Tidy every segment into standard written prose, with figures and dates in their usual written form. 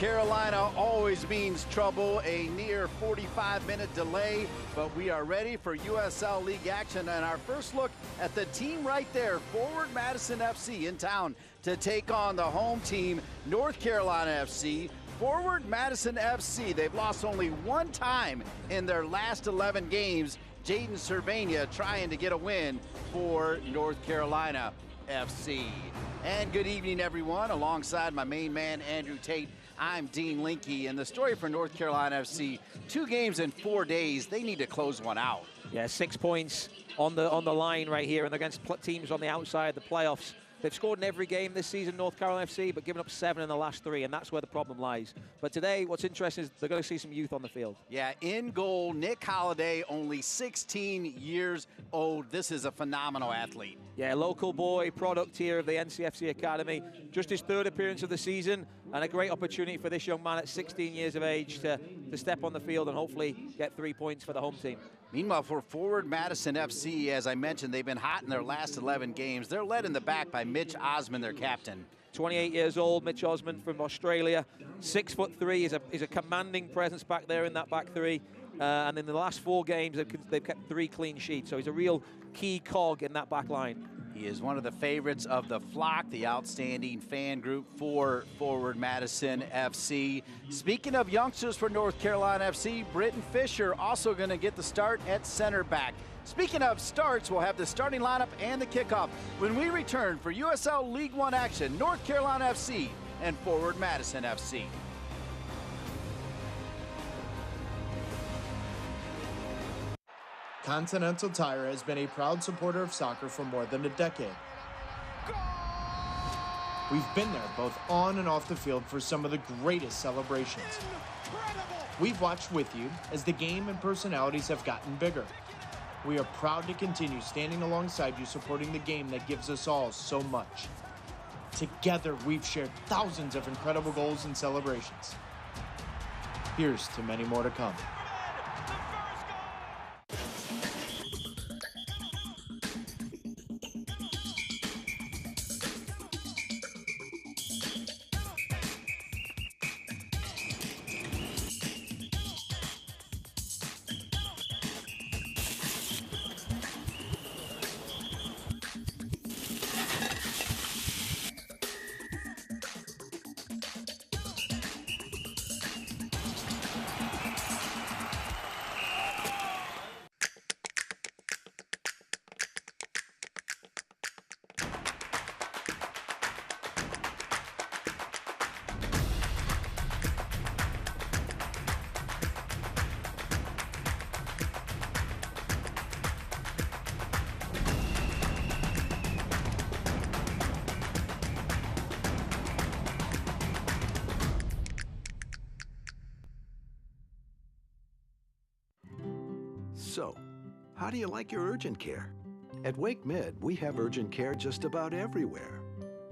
Carolina always means trouble, a near 45-minute delay, but we are ready for USL League action. And our first look at the team right there, Forward Madison FC in town to take on the home team, North Carolina FC. Forward Madison FC, they've lost only one time in their last 11 games. Jaden Cervania trying to get a win for North Carolina FC. And good evening, everyone. Alongside my main man, Andrew Tate, I'm Dean Linke. And the story for North Carolina FC, 2 games in 4 days. They need to close one out. Yeah, 6 points on the line right here, and against teams on the outside of the playoffs. They've scored in every game this season, North Carolina FC, but given up 7 in the last 3, and that's where the problem lies. But today, what's interesting is they're going to see some youth on the field. Yeah, in goal, Nick Holliday, only 16 years old. This is a phenomenal athlete. Yeah, local boy, product here of the NCFC Academy. Just his 3rd appearance of the season, and a great opportunity for this young man at 16 years of age to step on the field and hopefully get 3 points for the home team. Meanwhile, for Forward Madison FC, as I mentioned, they've been hot in their last 11 games. They're led in the back by Mitch Osman, their captain. 28 years old, Mitch Osman from Australia. 6'3", is a commanding presence back there in that back 3. And in the last 4 games, they've kept 3 clean sheets. So he's a real key cog in that back line. He is one of the favorites of the flock, the outstanding fan group for Forward Madison FC. Speaking of youngsters for North Carolina FC, Britton Fisher also going to get the start at center back. Speaking of starts, we'll have the starting lineup and the kickoff when we return for USL League One action, North Carolina FC and Forward Madison FC. Continental Tire has been a proud supporter of soccer for more than a decade. We've been there both on and off the field for some of the greatest celebrations. We've watched with you as the game and personalities have gotten bigger. We are proud to continue standing alongside you, supporting the game that gives us all so much. Together, we've shared thousands of incredible goals and celebrations. Here's to many more to come. So, how do you like your urgent care? At Wake Med, we have urgent care just about everywhere.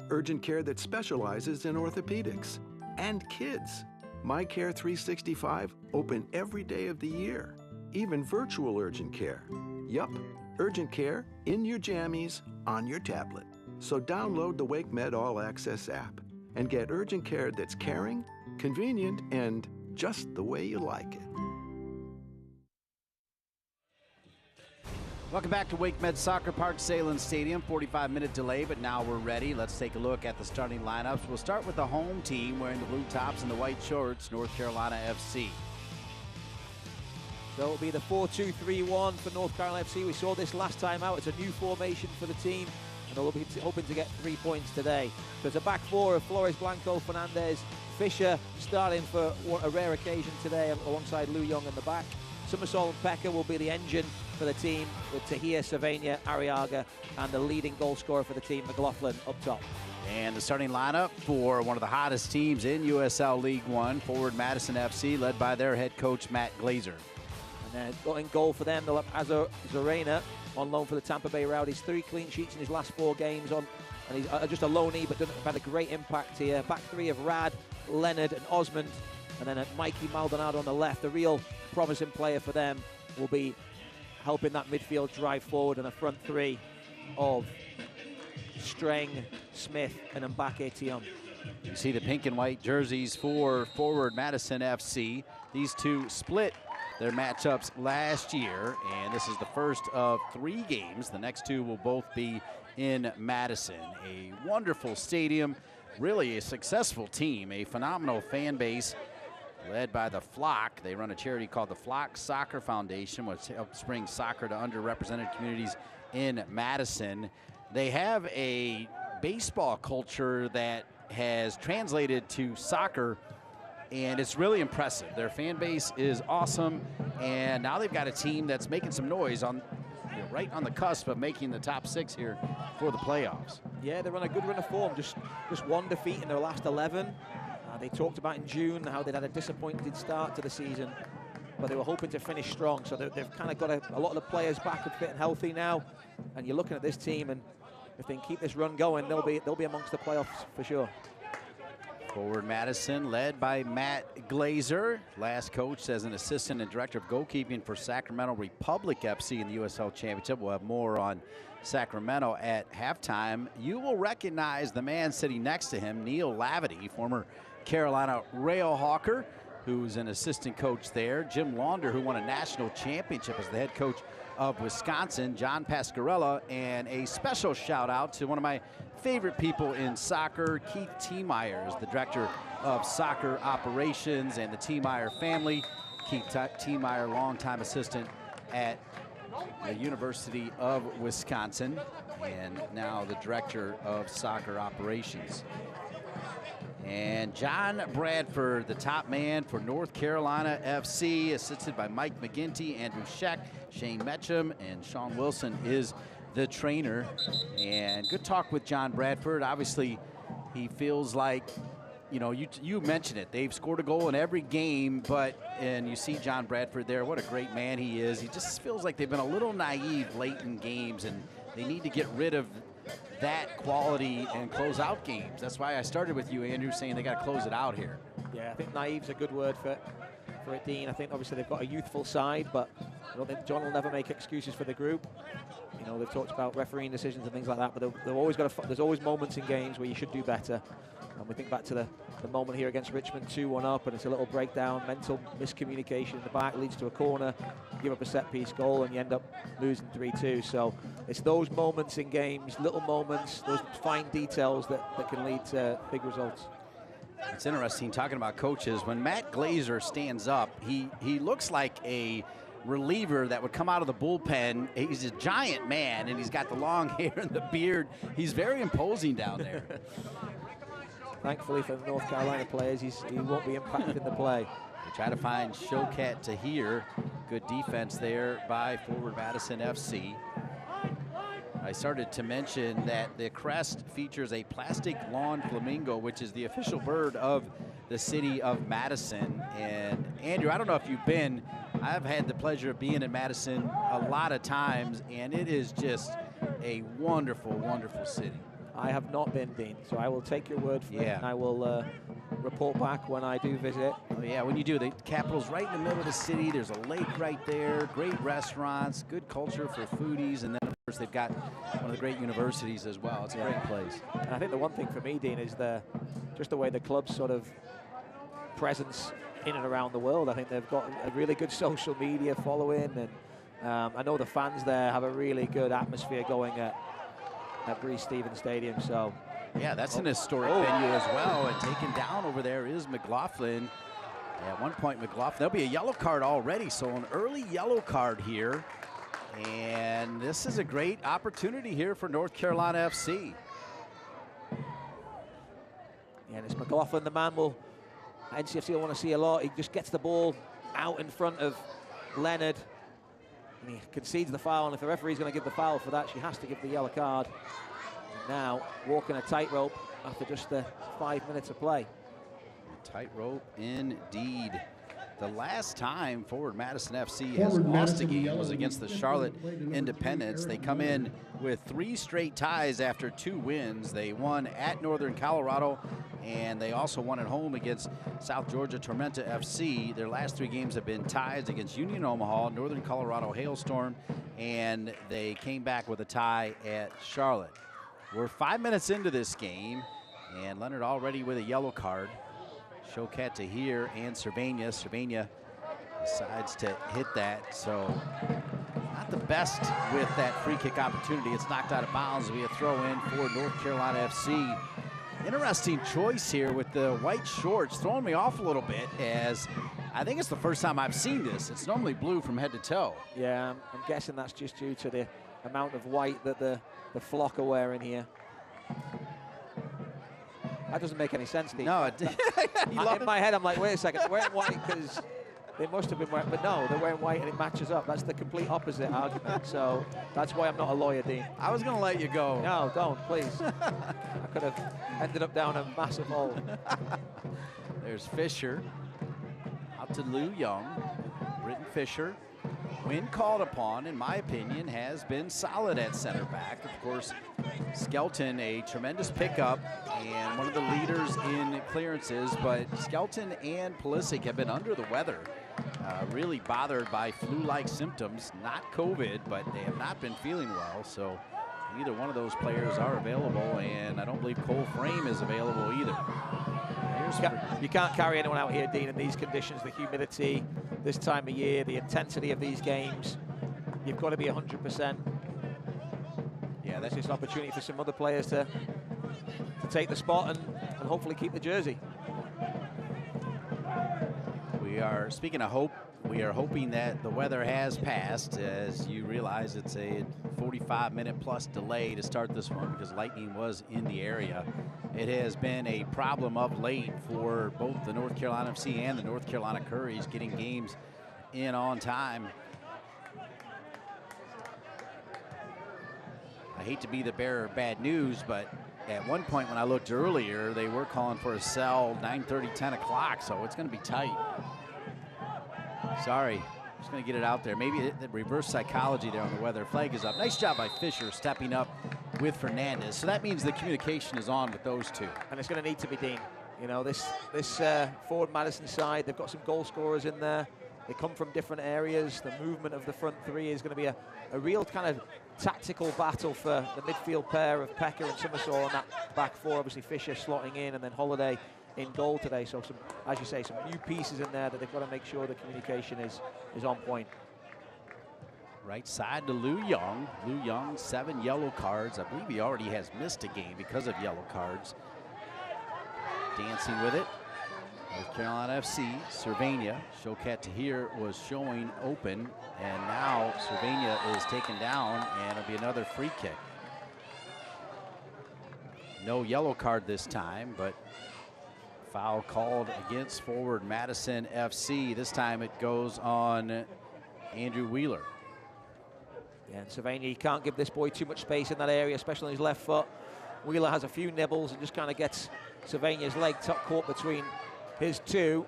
Urgent care that specializes in orthopedics and kids. My Care 365, open every day of the year. Even virtual urgent care. Yup, urgent care in your jammies on your tablet. So download the Wake Med All Access app and get urgent care that's caring, convenient, and just the way you like it. Welcome back to Wake Med Soccer Park, Salem Stadium. 45-minute delay, but now we're ready. Let's take a look at the starting lineups. We'll start with the home team wearing the blue tops and the white shorts, North Carolina FC. So it'll be the 4-2-3-1 for North Carolina FC. We saw this last time out. It's a new formation for the team, and they'll be hoping to get 3 points today. So it's a back 4 of Flores, Blanco, Fernandez, Fisher starting for a rare occasion today alongside Lou Young in the back. Summersall and Pecker will be the engine for the team, with Tahir, Cervania, Arriaga, and the leading goal scorer for the team, McLaughlin, up top. And the starting lineup for one of the hottest teams in USL League One, Forward Madison FC, led by their head coach, Matt Glazer. And then in goal for them, they'll have Azor Zorena on loan for the Tampa Bay Rowdies. 3 clean sheets in his last 4 games, and he's just a loanee, but had a great impact here. Back 3 of Rad, Leonard, and Osmond. And then Mikey Maldonado on the left. The real promising player for them will be helping that midfield drive forward, and a front 3 of Strang, Smith, and Mbake Tiong. You see the pink and white jerseys for Forward Madison FC. These two split their matchups last year, and this is the first of 3 games. The next 2 will both be in Madison. A wonderful stadium, really a successful team, a phenomenal fan base led by the Flock. They run a charity called the Flock Soccer Foundation, which helps bring soccer to underrepresented communities in Madison. They have a baseball culture that has translated to soccer, and it's really impressive. Their fan base is awesome, and now they've got a team that's making some noise on, right on the cusp of making the top 6 here for the playoffs. Yeah, they're on a good run of form. Just 1 defeat in their last 11. They talked about in June how they'd had a disappointing start to the season, but they were hoping to finish strong. So they've kind of got a lot of the players back and fit and healthy now. And you're looking at this team, and if they can keep this run going, they'll be amongst the playoffs for sure. Forward Madison, led by Matt Glazer, last coached as an assistant and director of goalkeeping for Sacramento Republic FC in the USL Championship. We'll have more on Sacramento at halftime. You will recognize the man sitting next to him, Neil Lavity, former Carolina Railhawker, who's an assistant coach there. Jim Launder, who won a national championship as the head coach of Wisconsin. John Pascarella, and a special shout out to one of my favorite people in soccer, Keith Tiemeyer, the director of soccer operations and the Tiemeyer family. Keith Tiemeyer, longtime assistant at the University of Wisconsin, and now the director of soccer operations. And John Bradford, the top man for North Carolina FC, assisted by Mike McGinty, Andrew Scheck, Shane Metcham, and Sean Wilson is the trainer. And good talk with John Bradford. Obviously, he feels like, you mentioned it, they've scored a goal in every game, and you see John Bradford there, what a great man he is. He just feels like they've been a little naive late in games, and they need to get rid of that quality and close out games. That's why I started with you, Andrew, saying they got to close it out here. Yeah, I think naive's a good word for it, Dean. I think obviously they've got a youthful side, but I don't think John will never make excuses for the group. They've talked about refereeing decisions and things like that, but there's always moments in games where you should do better. And we think back to the moment here against Richmond, 2-1 up, and it's a little breakdown, mental miscommunication in the back, leads to a corner, give up a set-piece goal, and you end up losing 3-2. So it's those moments in games, little moments, those fine details that can lead to big results. It's interesting talking about coaches. When Matt Glazer stands up, he looks like a reliever that would come out of the bullpen. He's a giant man, and he's got the long hair and the beard. He's very imposing down there. Thankfully for the North Carolina players, he won't be impacted in the play. They try to find Showcat Tahir. Good defense there by Forward Madison FC. I started to mention that the crest features a plastic lawn flamingo, which is the official bird of the city of Madison. And Andrew, I don't know if you've been, I've had the pleasure of being in Madison a lot of times, and it is just a wonderful, wonderful city. I have not been, Dean, so I will take your word for it, and I will report back when I do visit. Oh, yeah, when you do. The Capitol's right in the middle of the city. There's a lake right there, great restaurants, good culture for foodies, and then, of course, they've got one of the great universities as well. It's a great place. And I think the one thing for me, Dean, is just the way the club's sort of presence in and around the world. I think they've got a really good social media following, and I know the fans there have a really good atmosphere going at Breese Stevens Stadium. So yeah, that's an historic venue as well. And taken down over there is McLaughlin. At one point, McLaughlin, there'll be a yellow card already, so an early yellow card here. And this is a great opportunity here for North Carolina FC. Yeah, and it's McLaughlin, the man NCFC will want to see a lot. He just gets the ball out in front of Leonard, and he concedes the foul, and if the referee's going to give the foul for that, she has to give the yellow card. Now, walking a tightrope after just 5 minutes of play. Tightrope indeed. The last time Forward Madison FC has lost a game was against the Charlotte Independents. They come in with 3 straight ties after 2 wins. They won at Northern Colorado, and they also won at home against South Georgia Tormenta FC. Their last 3 games have been ties against Union Omaha, Northern Colorado Hailstorm, and they came back with a tie at Charlotte. We're 5 minutes into this game, And Leonard already with a yellow card. Choquette to here and Cervania. Cervania decides to hit that. So not the best with that free kick opportunity. It's knocked out of bounds. It'll be a throw in for North Carolina FC. Interesting choice here with the white shorts, throwing me off a little bit, as I think it's the first time I've seen this. It's normally blue from head to toe. Yeah, I'm guessing that's just due to the amount of white that the flock are wearing here. That doesn't make any sense, Dean. No, in my head, I'm like, wait a second, they're wearing white because they must have been wearing, but no, they're wearing white and it matches up. That's the complete opposite argument. So that's why I'm not a lawyer, Dean. I was going to let you go. No, don't, please. I could have ended up down a massive hole. There's Fisher. Out to Lou Young. Britton Fisher. When called upon, in my opinion, has been solid at center back. Of course, Skelton, a tremendous pickup and one of the leaders in clearances, but Skelton and Pulisic have been under the weather, really bothered by flu-like symptoms, not COVID, but they have not been feeling well, so neither one of those players are available, and I don't believe Cole Frame is available either. You can't carry anyone out here, Dean, in these conditions, the humidity, this time of year, the intensity of these games. You've got to be 100%. Yeah, that's just an opportunity for some other players to take the spot and hopefully keep the jersey. We are, speaking of hope, we are hoping that the weather has passed. As you realize, it's a 45-minute plus delay to start this one because lightning was in the area. It has been a problem of late for both the North Carolina FC and the North Carolina Curries getting games in on time. I hate to be the bearer of bad news, but at one point when I looked earlier, they were calling for a cell 9:30, 10 o'clock, so it's going to be tight. Sorry, just going to get it out there. Maybe the reverse psychology there on the weather. Flag is up. Nice job by Fisher stepping up with Fernandez. So that means the communication is on with those two. And it's going to need to be, Dean. You know, this forward Madison side, they've got some goal scorers in there. They come from different areas. The movement of the front three is going to be a real kind of tactical battle for the midfield pair of Pecker and Summersall on that back four. Obviously Fisher slotting in and then Holiday in goal today. So some, as you say, some new pieces in there that they've got to make sure the communication is on point. Right side to Lou Young. Lou Young, 7 yellow cards. I believe he already has missed a game because of yellow cards. Dancing with it. North Carolina FC, Cervania. Choquette to here was showing open, and now Cervania is taken down, and it'll be another free kick. No yellow card this time, but foul called against forward Madison FC. This time it goes on Andrew Wheeler. Yeah, and Cervania, you can't give this boy too much space in that area, especially on his left foot. Wheeler has a few nibbles and just kind of gets Cervania's leg top caught between his two.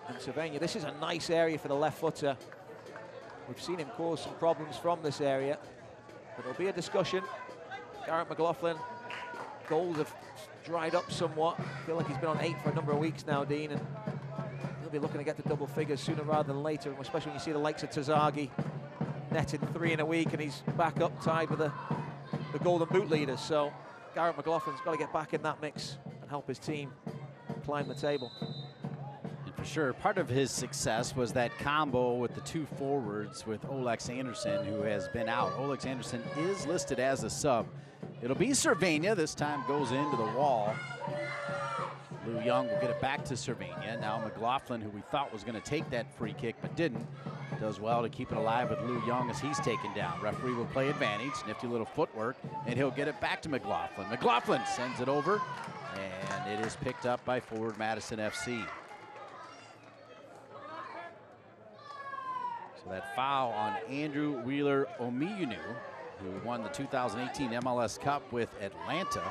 And Cervania, this is a nice area for the left footer. We've seen him cause some problems from this area, but there'll be a discussion. Garrett McLaughlin, goals have dried up somewhat. I feel like he's been on 8 for a number of weeks now, Dean, and he'll be looking to get to double figures sooner rather than later, especially when you see the likes of Tazagi netting 3 in a week, and he's back up tied with the Golden Boot leaders. So Garrett McLaughlin's got to get back in that mix and help his team climb the table. And for sure, part of his success was that combo with the 2 forwards with Olex Anderson, who has been out. Olex Anderson is listed as a sub. It'll be Cervania. This time goes into the wall. Lou Young will get it back to Cervania. Now McLaughlin, who we thought was going to take that free kick but didn't, does well to keep it alive with Lou Young as he's taken down. Referee will play advantage. Nifty little footwork, and he'll get it back to McLaughlin. McLaughlin sends it over, and it is picked up by forward Madison FC. So that foul on Andrew Wheeler Omiyunu, who won the 2018 MLS Cup with Atlanta.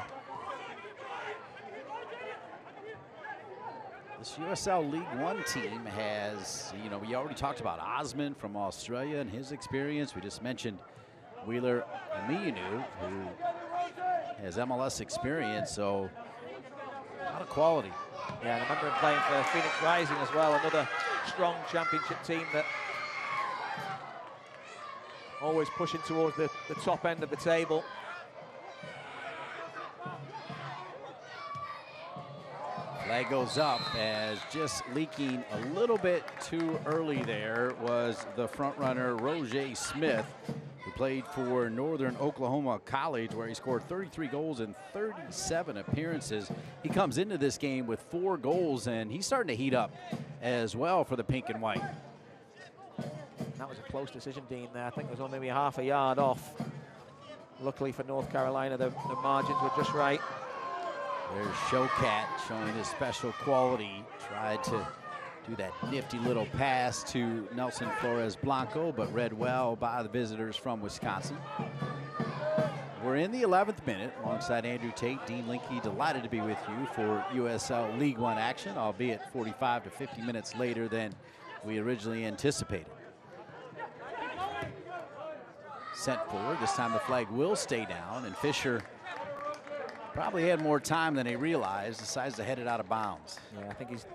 This USL League One team has, you know, we already talked about Osman from Australia and his experience. We just mentioned Wheeler Omiyunu, who has MLS experience, so a lot of quality. Yeah, and I remember him playing for Phoenix Rising as well, another strong championship team that always pushing towards the top end of the table. Flag goes up as just leaking a little bit too early there was the front runner, Roger Smith, who played for Northern Oklahoma College, where he scored 33 goals in 37 appearances. He comes into this game with 4 goals, and he's starting to heat up as well for the pink and white. That was a close decision, Dean, there. I think it was only maybe half a yard off. Luckily for North Carolina, the margins were just right. There's Showcat showing his special quality. Tried to do that nifty little pass to Nelson Flores Blanco, but read well by the visitors from Wisconsin. We're in the 11th minute alongside Andrew Tate, Dean Linke, delighted to be with you for USL League One action, albeit 45 to 50 minutes later than we originally anticipated. Sent forward, this time the flag will stay down, and Fisher probably had more time than he realized, decides to head it out of bounds. Yeah, I think he's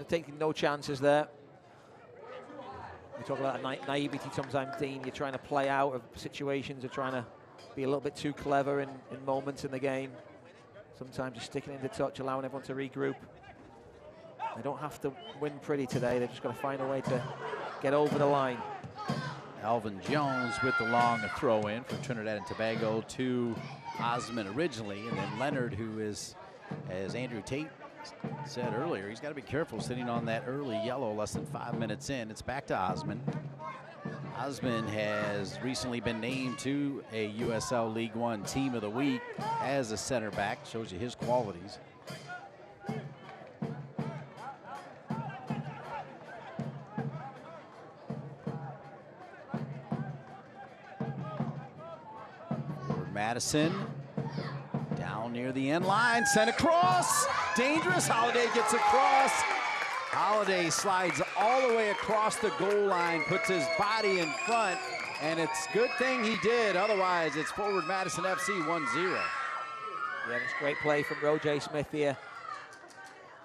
taking no chances there. We talk about naivety sometimes, Dean. You're trying to play out of situations, you're trying to be a little bit too clever in moments in the game. Sometimes you're sticking into touch, allowing everyone to regroup. They don't have to win pretty today. They've just got to find a way to get over the line. Alvin Jones with the long throw in from Trinidad and Tobago to Osman originally, and then Leonard, who is, as Andrew Tate said earlier, he's got to be careful sitting on that early yellow less than 5 minutes in. It's back to Osman. Osman has recently been named to a USL League One Team of the Week as a center back. Shows you his qualities. Madison down near the end line, sent across, dangerous. Holiday gets across. Holiday slides all the way across the goal line, puts his body in front, and it's a good thing he did. Otherwise, it's forward Madison FC 1-0. Yeah, that's great play from Roger Smith here.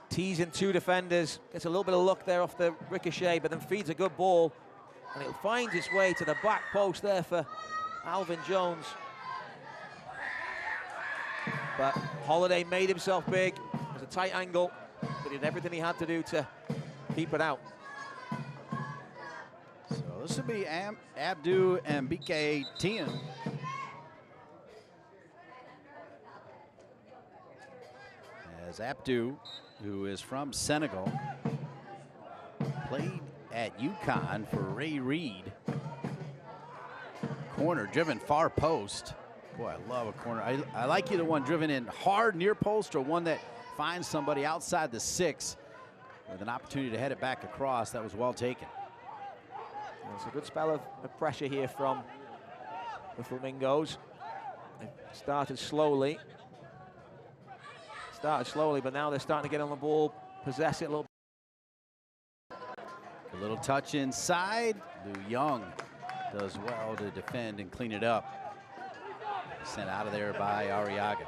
Teasing 2 defenders, gets a little bit of luck there off the ricochet, but then feeds a good ball, and it finds its way to the back post there for Alvin Jones. But Holiday made himself big. It was a tight angle, but he did everything he had to do to keep it out. So this will be Abdou Mbike Tien. As Abdou, who is from Senegal, played at UConn for Ray Reid. Corner driven far post. Boy, I love a corner. I like either one driven in hard near post or one that finds somebody outside the 6 with an opportunity to head it back across. That was well taken. It's a good spell of pressure here from the Flamingos. They started slowly, but now they're starting to get on the ball, possess it a little. A little touch inside. Lou Young does well to defend and clean it up. Sent out of there by Arriaga.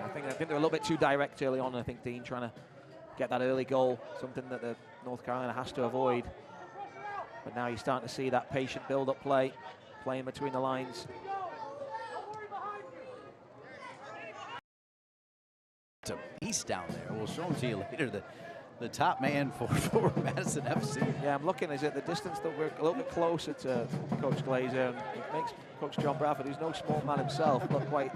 I think they're a little bit too direct early on. I think Dean trying to get that early goal, something that the North Carolina has to avoid. But now you're starting to see that patient build-up play, playing between the lines. It's a beast down there. We'll show him to you later. The top man for Madison FC. Yeah, I'm looking. Is it the distance that we're a little bit closer to Coach Glazer? And it makes Coach John Bradford, who's no small man himself, look quite.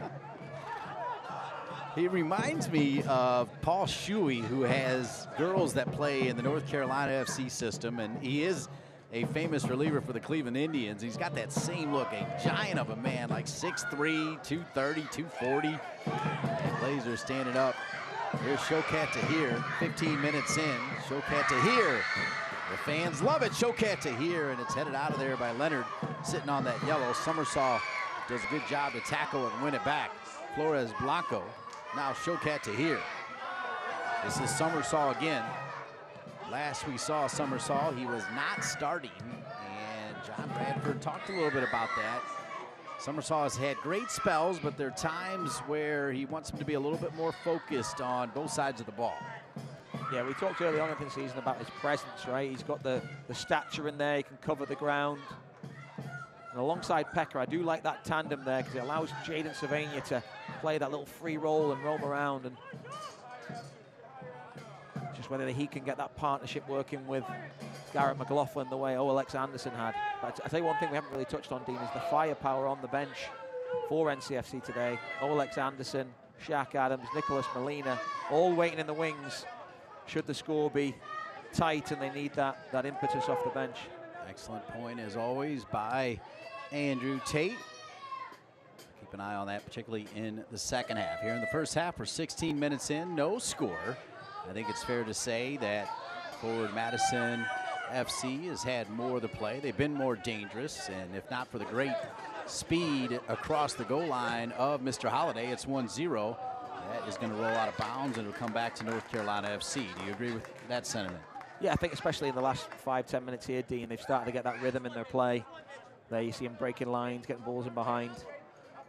He reminds me of Paul Shuey, who has girls that play in the North Carolina FC system, and he is a famous reliever for the Cleveland Indians. He's got that same look, a giant of a man, like 6'3", 230, 240. Glazer standing up. Here's Showcat to here, 15 minutes in. Showcat to here. The fans love it. Showcat to here, and it's headed out of there by Leonard, sitting on that yellow. Summersaw does a good job to tackle it and win it back. Flores Blanco, now Showcat to here. This is Summersaw again. Last we saw Summersaw, he was not starting, and John Bradford talked a little bit about that. Summersaw has had great spells, but there are times where he wants him to be a little bit more focused on both sides of the ball. Yeah, we talked early on in the season about his presence, right? He's got the stature in there, he can cover the ground. And alongside Pecker, I do like that tandem there because it allows Jaden Sylvania to play that little free roll and roam around. And whether he can get that partnership working with Garrett McLaughlin the way OLX Anderson had. But I tell you one thing we haven't really touched on, Dean, is the firepower on the bench for NCFC today. OLX Anderson, Shaq Adams, Nicholas Molina, all waiting in the wings should the score be tight and they need that impetus off the bench. Excellent point, as always, by Andrew Tate. Keep an eye on that, particularly in the second half. Here in the first half, we're 16 minutes in, no score. I think it's fair to say that forward Madison FC has had more of the play. They've been more dangerous, and if not for the great speed across the goal line of Mr. Holiday, it's 1-0. That is going to roll out of bounds, and it'll come back to North Carolina FC. Do you agree with that sentiment? Yeah, I think especially in the last 5-10 minutes here, Dean, they've started to get that rhythm in their play. There you see them breaking lines, getting balls in behind.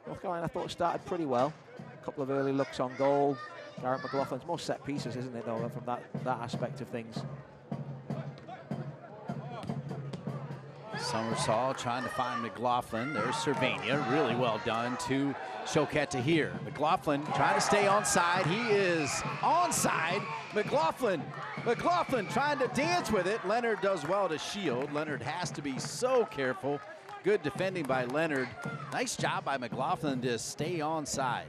North Carolina, I thought, started pretty well. A couple of early looks on goal. Garrett McLaughlin's more set pieces, isn't it, though, from that aspect of things. Summersall trying to find McLaughlin. There's Cervania, really well done to Choquette here. McLaughlin trying to stay onside. He is onside. McLaughlin trying to dance with it. Leonard does well to shield. Leonard has to be so careful. Good defending by Leonard. Nice job by McLaughlin to stay onside.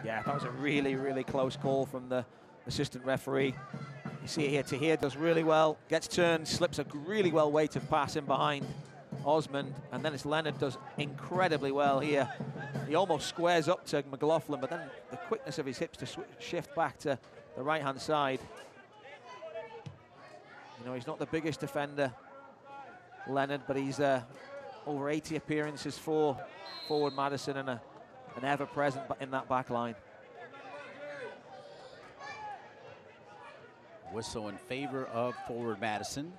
Yeah, that was a really, really close call from the assistant referee. You see it here. Tahir does really well. Gets turned, slips a really well-weighted pass in behind Osmond. And then it's Leonard does incredibly well here. He almost squares up to McLaughlin, but then the quickness of his hips to shift back to the right-hand side. You know, he's not the biggest defender, Leonard, but he's over 80 appearances for forward Madison and an ever-present in that back line. Whistle in favor of forward Madison.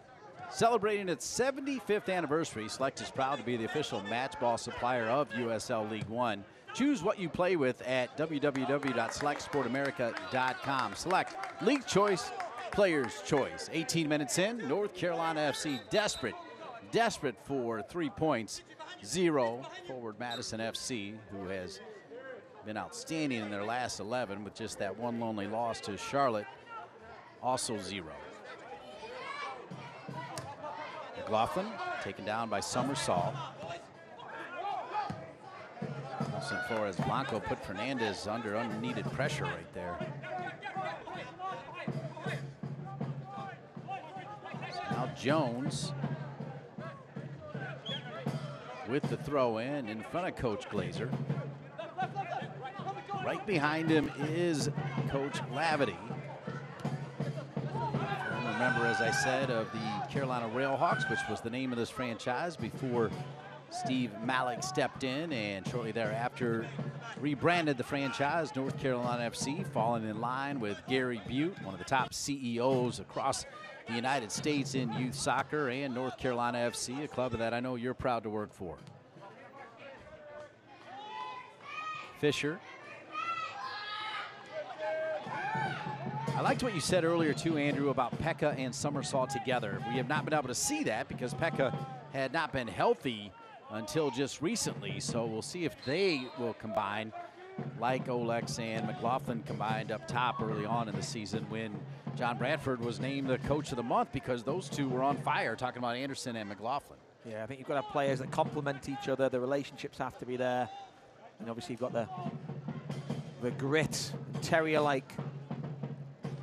Celebrating its 75th anniversary, Select is proud to be the official match ball supplier of USL League One. Choose what you play with at www.selectsportamerica.com. Select, league choice, player's choice. 18 minutes in, North Carolina FC desperate for 3 points. 0 forward Madison FC, who has been outstanding in their last 11 with just that one lonely loss to Charlotte. Also 0. McLaughlin taken down by Summersall. Wilson Flores Blanco put Fernandez under unneeded pressure right there. So now Jones with the throw in front of Coach Glazer. Right behind him is Coach Lavity. Member, as I said, of the Carolina Railhawks, which was the name of this franchise before Steve Malik stepped in, and shortly thereafter rebranded the franchise North Carolina FC, falling in line with Gary Butte, one of the top CEOs across the United States in youth soccer, and North Carolina FC, a club that I know you're proud to work for. Fisher. I liked what you said earlier, too, Andrew, about Pekka and Summersall together. We have not been able to see that because Pekka had not been healthy until just recently, so we'll see if they will combine like Olex and McLaughlin combined up top early on in the season when John Bradford was named the coach of the month because those two were on fire, talking about Anderson and McLaughlin. Yeah, I think you've got to have players that complement each other. The relationships have to be there. And obviously you've got the grit, terrier-like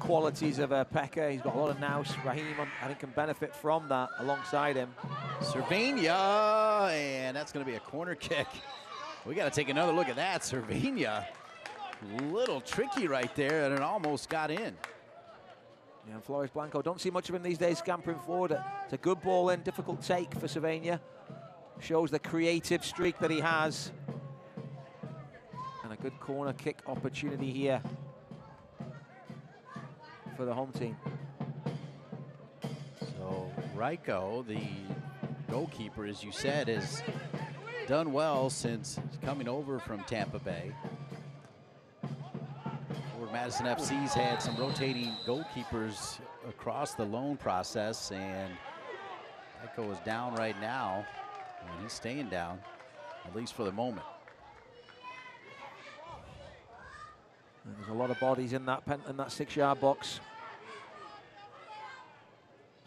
qualities of Pekka. He's got a lot of nous. Raheem, I think, can benefit from that alongside him. Cervania, and that's going to be a corner kick. We got to take another look at that. Cervania, little tricky right there, and it almost got in. Yeah, and Flores Blanco, don't see much of him these days scampering forward. It's a good ball in, difficult take for Cervania. Shows the creative streak that he has. And a good corner kick opportunity here for the home team. So Ryko, the goalkeeper, as you said, has done well since coming over from Tampa Bay. Forward Madison FC's had some rotating goalkeepers across the loan process, and Ryko is down right now, and he's staying down, at least for the moment. And there's a lot of bodies in that 6-yard box.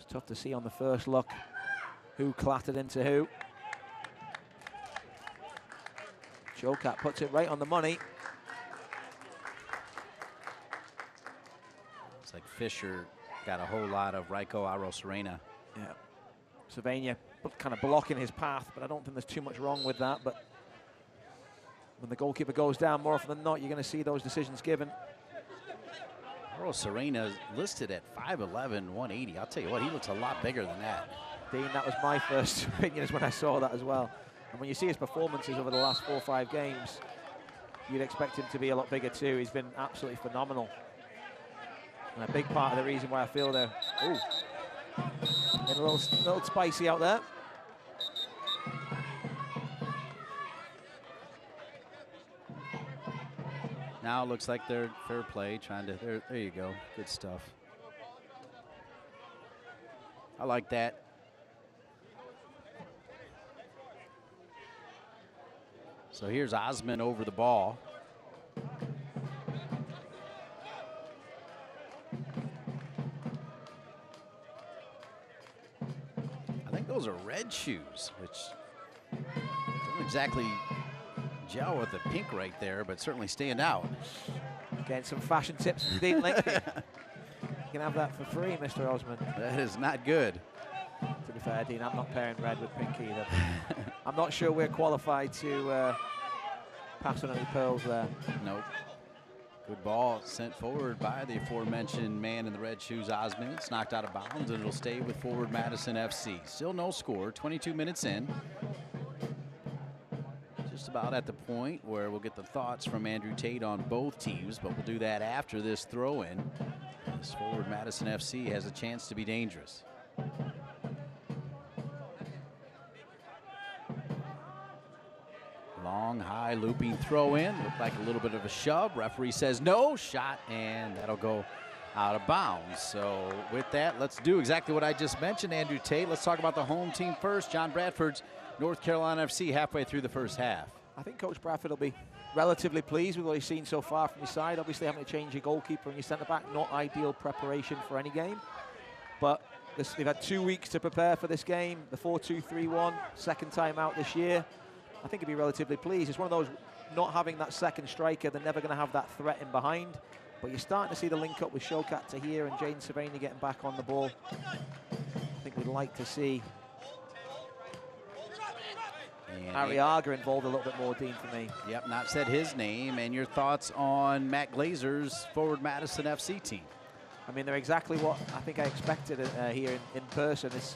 tough to see on the first look who clattered into who. Showcat puts it right on the money. It's like Fisher got a whole lot of Raiko Arosarena. Yeah. Sylvania kind of blocking his path, but I don't think there's too much wrong with that. But when the goalkeeper goes down, more often than not, you're going to see those decisions given. Arosarena listed at 5'11", 180. I'll tell you what, he looks a lot bigger than that. Dean, that was my first opinion is when I saw that as well. And when you see his performances over the last 4 or 5 games, you'd expect him to be a lot bigger too. He's been absolutely phenomenal. And a big part of the reason why I feel they're a little spicy out there. Now it looks like they're fair play, trying to, there you go, good stuff. I like that. So here's Osman over the ball. I think those are red shoes, which don't exactly gel with the pink right there, but certainly stand out. Getting some fashion tips from Dean Linkley. You can have that for free, Mr. Osman. That is not good. To be fair, Dean, I'm not pairing red with pink either. I'm not sure we're qualified to pass on any pearls there. Nope. Good ball sent forward by the aforementioned man in the red shoes, Osman. It's knocked out of bounds, and it'll stay with forward Madison FC. Still no score, 22 minutes in. Just about at the point where we'll get the thoughts from Andrew Tate on both teams, but we'll do that after this throw-in. As forward Madison FC has a chance to be dangerous. Long, high, looping throw-in. Looked like a little bit of a shove. Referee says no. Shot, and that'll go out of bounds. So with that, let's do exactly what I just mentioned, Andrew Tate. Let's talk about the home team first. John Bradford's North Carolina FC halfway through the first half. I think Coach Bradford will be relatively pleased with what he's seen so far from his side. Obviously, having to change your goalkeeper and your centre-back, not ideal preparation for any game. But they've had 2 weeks to prepare for this game. The 4-2-3-1, second time out this year. I think he'd be relatively pleased. It's one of those, not having that second striker, they're never going to have that threat in behind. But you're starting to see the link up with Showcat Tahir and Jane Sylvania getting back on the ball. I think we'd like to see Arriaga involved a little bit more, Dean, for me. Yep, not said his name. And your thoughts on Matt Glazer's forward Madison FC team? I mean, they're exactly what I think I expected here in person. It's,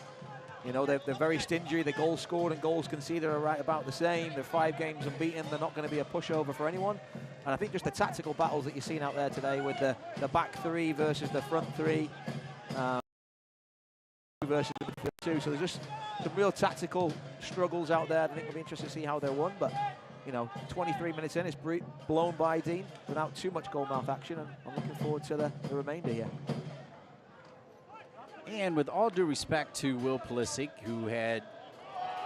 you know, they're very stingy. The goals scored and goals conceded are right about the same. They're 5 games unbeaten. They're not going to be a pushover for anyone. And I think just the tactical battles that you're seeing out there today with the back 3 versus the front 3 versus the midfield 2. So there's just some real tactical struggles out there. I think it'll be interesting to see how they're won. But, you know, 23 minutes in, it's blown by, Dean, without too much goal-mouth action. And I'm looking forward to the remainder here. And with all due respect to Will Pulisic, who had,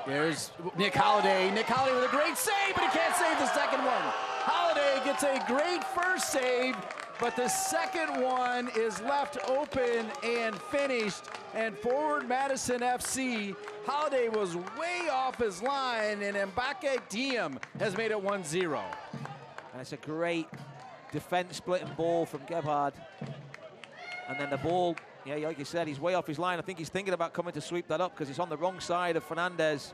there's Nick Holiday. Nick Holiday with a great save, but he can't save the second one. Holiday gets a great first save, but the second one is left open and finished. And forward Madison FC, Holiday was way off his line, and Mbake Diem has made it 1-0. And it's a great defense-splitting ball from Gebhard. And then the ball, yeah, like you said, he's way off his line. I think he's thinking about coming to sweep that up because it's on the wrong side of Fernandez.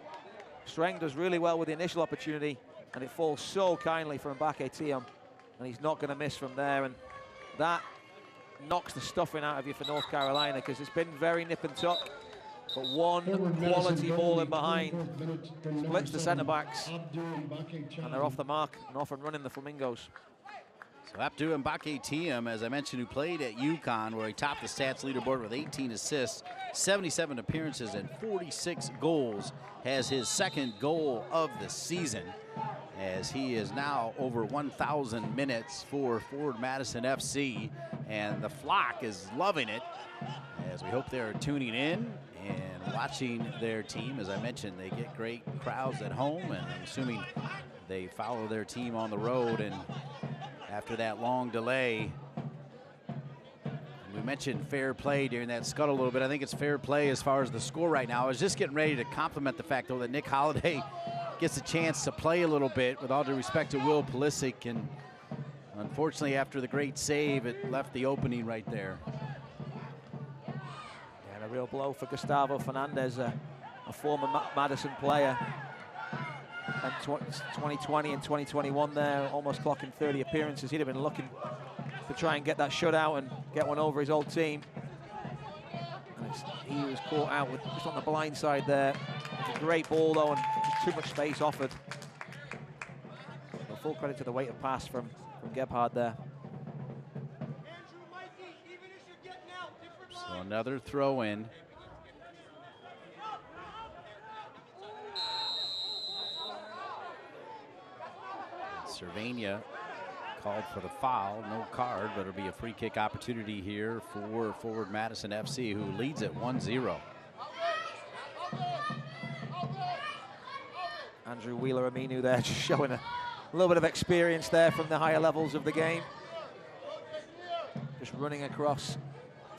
Strang does really well with the initial opportunity, and it falls so kindly for Mbake Diem. And he's not going to miss from there. And that knocks the stuffing out of you for North Carolina because it's been very nip and tuck. But one quality ball in behind splits the centre-backs, and they're off the mark and off and running the Flamingos. So Abdu Mbake Diem, as I mentioned, who played at UConn, where he topped the stats leaderboard with 18 assists, 77 appearances, and 46 goals, has his second goal of the season, as he is now over 1,000 minutes for forward Madison FC, and the flock is loving it, as we hope they're tuning in and watching their team. As I mentioned, they get great crowds at home, and I'm assuming they follow their team on the road. And after that long delay, We mentioned fair play during that scuttle a little bit. I think it's fair play as far as the score right now. I was just getting ready to compliment the fact, though, that Nick Holliday gets a chance to play a little bit, with all due respect to Will Pulisic, and unfortunately, after the great save, it left the opening right there. And a real blow for Gustavo Fernandez, a former Madison player. And 2020 and 2021 there, almost clocking 30 appearances. He'd have been looking to try and get that shutout and get one over his old team. And he was caught out with just on the blind side there. It's a great ball though, and just too much space offered. So full credit to the weight of pass from Gebhard there. So another throw in. Cervania called for the foul, no card, but it'll be a free kick opportunity here for forward Madison FC, who leads at 1-0. Andrew Wheeler-Aminu there, just showing a little bit of experience there from the higher levels of the game. Just running across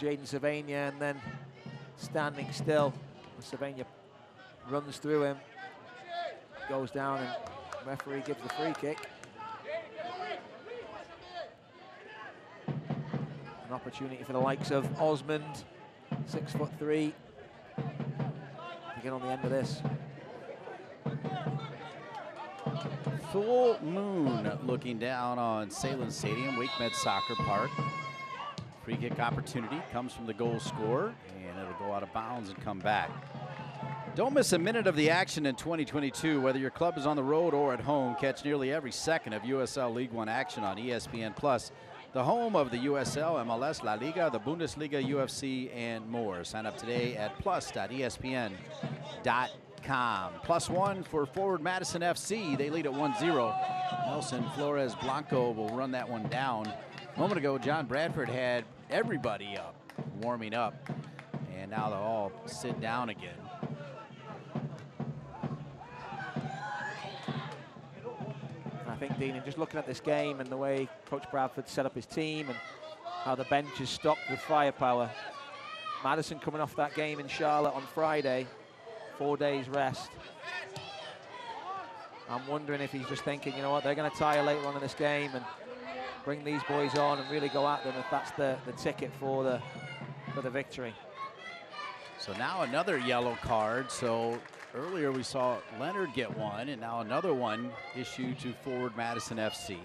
Jaden Cervania and then standing still. Cervania runs through him, goes down, and the referee gives the free kick. An opportunity for the likes of Osmond, 6'3", to get on the end of this. Full moon looking down on Salem Stadium, WakeMed Soccer Park. Free kick opportunity comes from the goal scorer, and it'll go out of bounds and come back. Don't miss a minute of the action in 2022. Whether your club is on the road or at home, catch nearly every second of USL League One action on ESPN+, the home of the USL, MLS, La Liga, the Bundesliga, UFC, and more. Sign up today at plus.espn.com. +1 for forward Madison FC. They lead at 1-0. Nelson Flores Blanco will run that one down. A moment ago, John Bradford had everybody up, warming up, and now they'll all sit down again. I think, Dean, and just looking at this game and the way Coach Bradford set up his team and how the bench is stocked with firepower, Madison coming off that game in Charlotte on Friday, 4 days rest. I'm wondering if he's just thinking, you know what, they're going to tire later on in this game and bring these boys on and really go at them if that's the ticket for the victory. So now another yellow card. So earlier we saw Leonard get one, and now another one issued to forward Madison FC.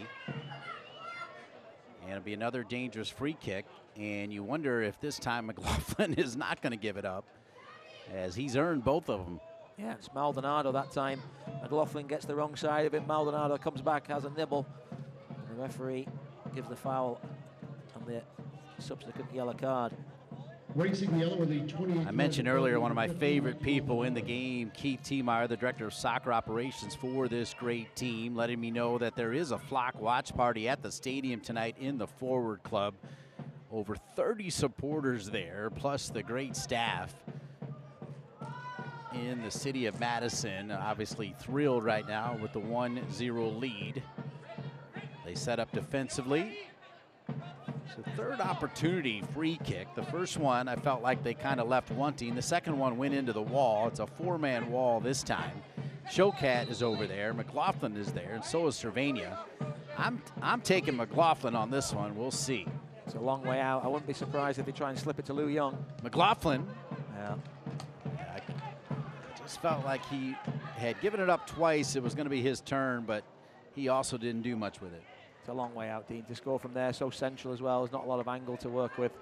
And it'll be another dangerous free kick, and you wonder if this time McLaughlin is not going to give it up, as he's earned both of them. Yeah, it's Maldonado that time. McLaughlin gets the wrong side of it. Maldonado comes back, has a nibble. And the referee gives the foul and the subsequent yellow card. I mentioned earlier one of my favorite people in the game, Keith Tiemeyer, the director of soccer operations for this great team, letting me know that there is a flock watch party at the stadium tonight in the Forward Club. Over 30 supporters there, plus the great staff in the city of Madison. Obviously thrilled right now with the 1-0 lead. They set up defensively. So third opportunity, free kick. The first one I felt like they kind of left wanting. The second one went into the wall. It's a four-man wall this time. Showcat is over there. McLaughlin is there, and so is Cervania. I'm taking McLaughlin on this one. We'll see. It's a long way out. I wouldn't be surprised if they try and slip it to Lou Young. McLaughlin. Yeah. I just felt like he had given it up twice. It was going to be his turn, but he also didn't do much with it. It's a long way out, Dean, to score from there. So central as well. There's not a lot of angle to work with.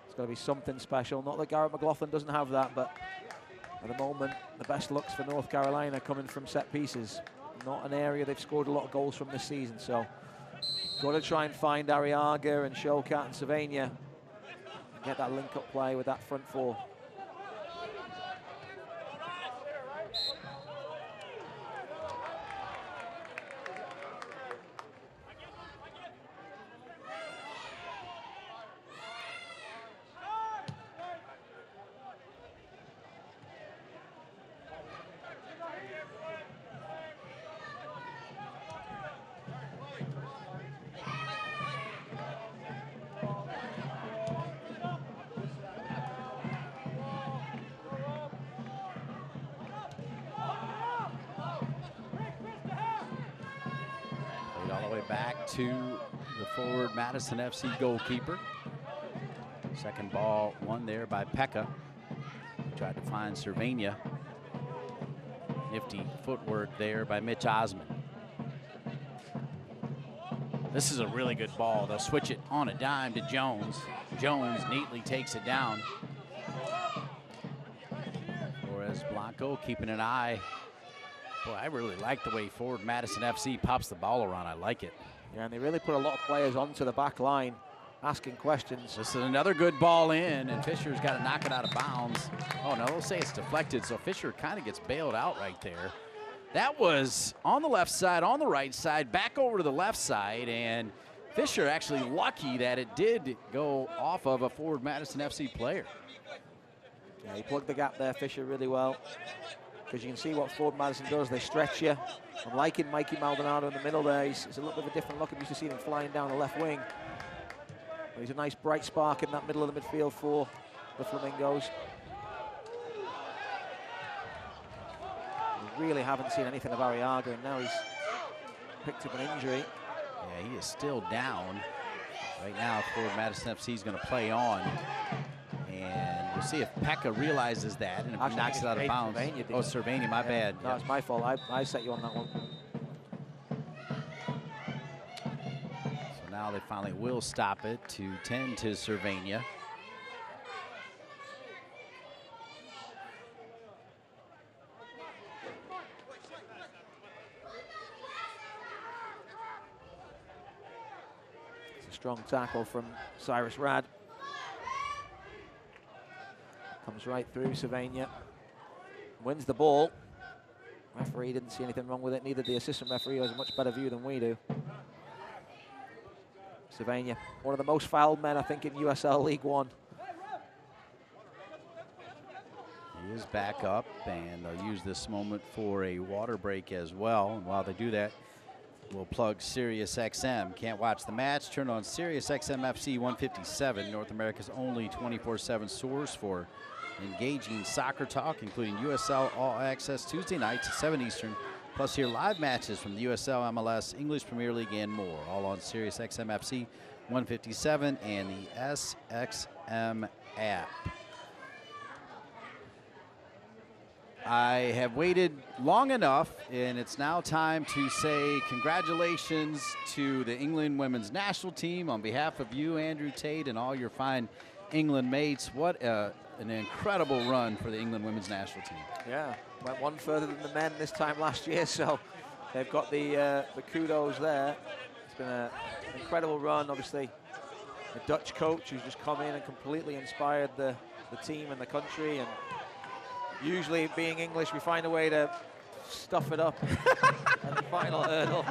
It's got to be something special. Not that Garrett McLaughlin doesn't have that, but at the moment, the best looks for North Carolina coming from set pieces. Not an area they've scored a lot of goals from this season. So got to try and find Arriaga and Showcat and Cervania and get that link-up play with that front four. All the way back to the forward Madison FC goalkeeper. Second ball won there by Pekka. Tried to find Cervania. Nifty footwork there by Mitch Osman. This is a really good ball. They'll switch it on a dime to Jones. Jones neatly takes it down. Torres Blanco keeping an eye. Boy, I really like the way forward Madison FC pops the ball around. I like it. Yeah, and they really put a lot of players onto the back line, asking questions. This is another good ball in, and Fisher's got to knock it out of bounds. Oh, no, they'll say it's deflected, so Fisher kind of gets bailed out right there. That was on the left side, on the right side, back over to the left side, and Fisher actually lucky that it did go off of a forward Madison FC player. Yeah, he plugged the gap there, Fisher, really well. Because you can see what forward Madison does. They stretch you. I'm liking Mikey Maldonado in the middle there. He's a little bit of a different look. I'm used to seeing him flying down the left wing. But he's a nice bright spark in that middle of the midfield for the Flamingos. We really haven't seen anything of Arriaga, and now he's picked up an injury. Yeah, he is still down. Right now, forward Madison FC is going to play on. And we'll see if Pekka realizes that and if he knocks it out of bounds. Oh, Cervania, my bad. No, it's my fault. I set you on that one. So now they finally will stop it to 10 to Cervania. It's a strong tackle from Cyrus Rad. Comes right through Cervania. Wins the ball. Referee didn't see anything wrong with it. Neither the assistant referee has a much better view than we do. Cervania, one of the most fouled men, I think, in USL League One. He is back up, and they'll use this moment for a water break as well. And while they do that, we'll plug Sirius XM. Can't watch the match? Turn on Sirius XM FC 157, North America's only 24/7 source for engaging soccer talk, including USL All Access Tuesday nights at 7 Eastern. Plus hear live matches from the USL, MLS, English Premier League, and more. All on Sirius XM FC 157 and the SXM app. I have waited long enough, and it's now time to say congratulations to the England women's national team on behalf of you, Andrew Tate, and all your fine England mates. What an incredible run for the England women's national team. Yeah, went one further than the men this time last year, so they've got the kudos there. It's been an incredible run. Obviously, the Dutch coach who's just come in and completely inspired the team and the country. And usually, being English, we find a way to stuff it up at the final hurdle.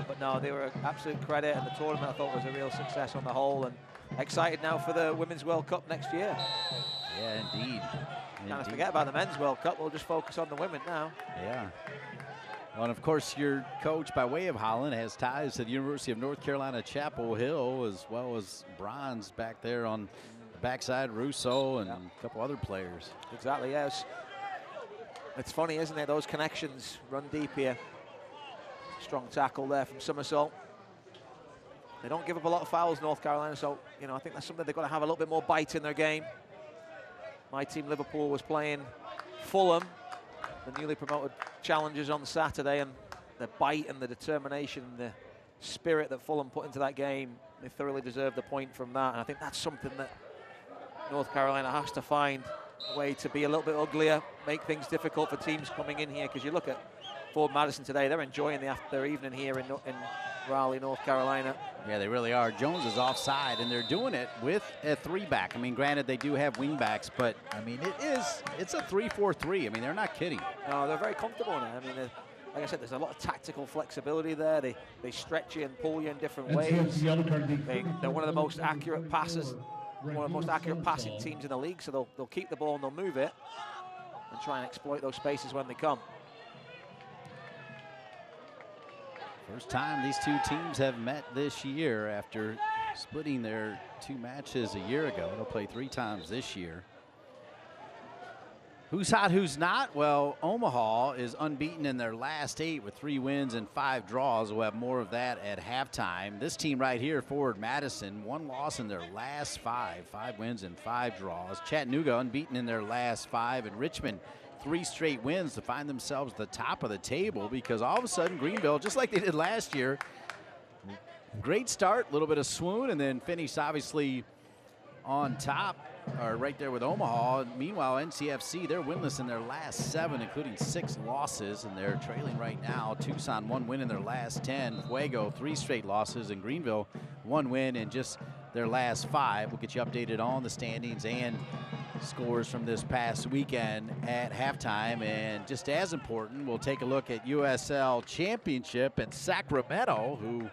But no, they were an absolute credit, and the tournament I thought was a real success on the whole. And excited now for the Women's World Cup next year. Yeah, indeed. Can't forget about the Men's World Cup. We'll just focus on the women now. Yeah. Well, and of course, your coach, by way of Holland, has ties to the University of North Carolina, Chapel Hill, as well as Bronze back there on the backside, Russo, and a couple other players. Exactly, yes. It's funny, isn't it? Those connections run deep here. Strong tackle there from Somersault. They don't give up a lot of fouls, North Carolina, so, you know, I think that's something they've got to have a little bit more bite in their game. My team, Liverpool, was playing Fulham, the newly promoted challengers, on Saturday, and the bite and the determination and the spirit that Fulham put into that game, they thoroughly deserved the point from that. And I think that's something that North Carolina has to find a way to be a little bit uglier, make things difficult for teams coming in here, because you look at Ford Madison today, they're enjoying their evening here in Raleigh, North Carolina. Yeah, they really are. Jones is offside, and they're doing it with a three-back. I mean, granted, they do have wing-backs, but, I mean, it's a 3-4-3. I mean, they're not kidding. No, they're very comfortable in it. I mean, like I said, there's a lot of tactical flexibility there. They stretch you and pull you in different ways. They're one of the most accurate passes, one of the most accurate passing teams in the league, so they'll keep the ball and they'll move it and try and exploit those spaces when they come. First time these two teams have met this year after splitting their two matches a year ago. They'll play 3 times this year. Who's hot, who's not? Well, Omaha is unbeaten in their last 8 with 3 wins and 5 draws. We'll have more of that at halftime. This team right here, Forward Madison, 1 loss in their last 5. 5 wins and 5 draws. Chattanooga unbeaten in their last 5. And Richmond, 3 straight wins to find themselves at the top of the table, because all of a sudden Greenville, just like they did last year, great start, a little bit of swoon, and then finished obviously on top, or right there with Omaha. Meanwhile, NCFC, they're winless in their last 7, including 6 losses, and they're trailing right now. Tucson, 1 win in their last 10. Fuego, 3 straight losses, and Greenville, 1 win in just their last 5. We'll get you updated on the standings and scores from this past weekend at halftime. And just as important, we'll take a look at USL Championship at Sacramento, who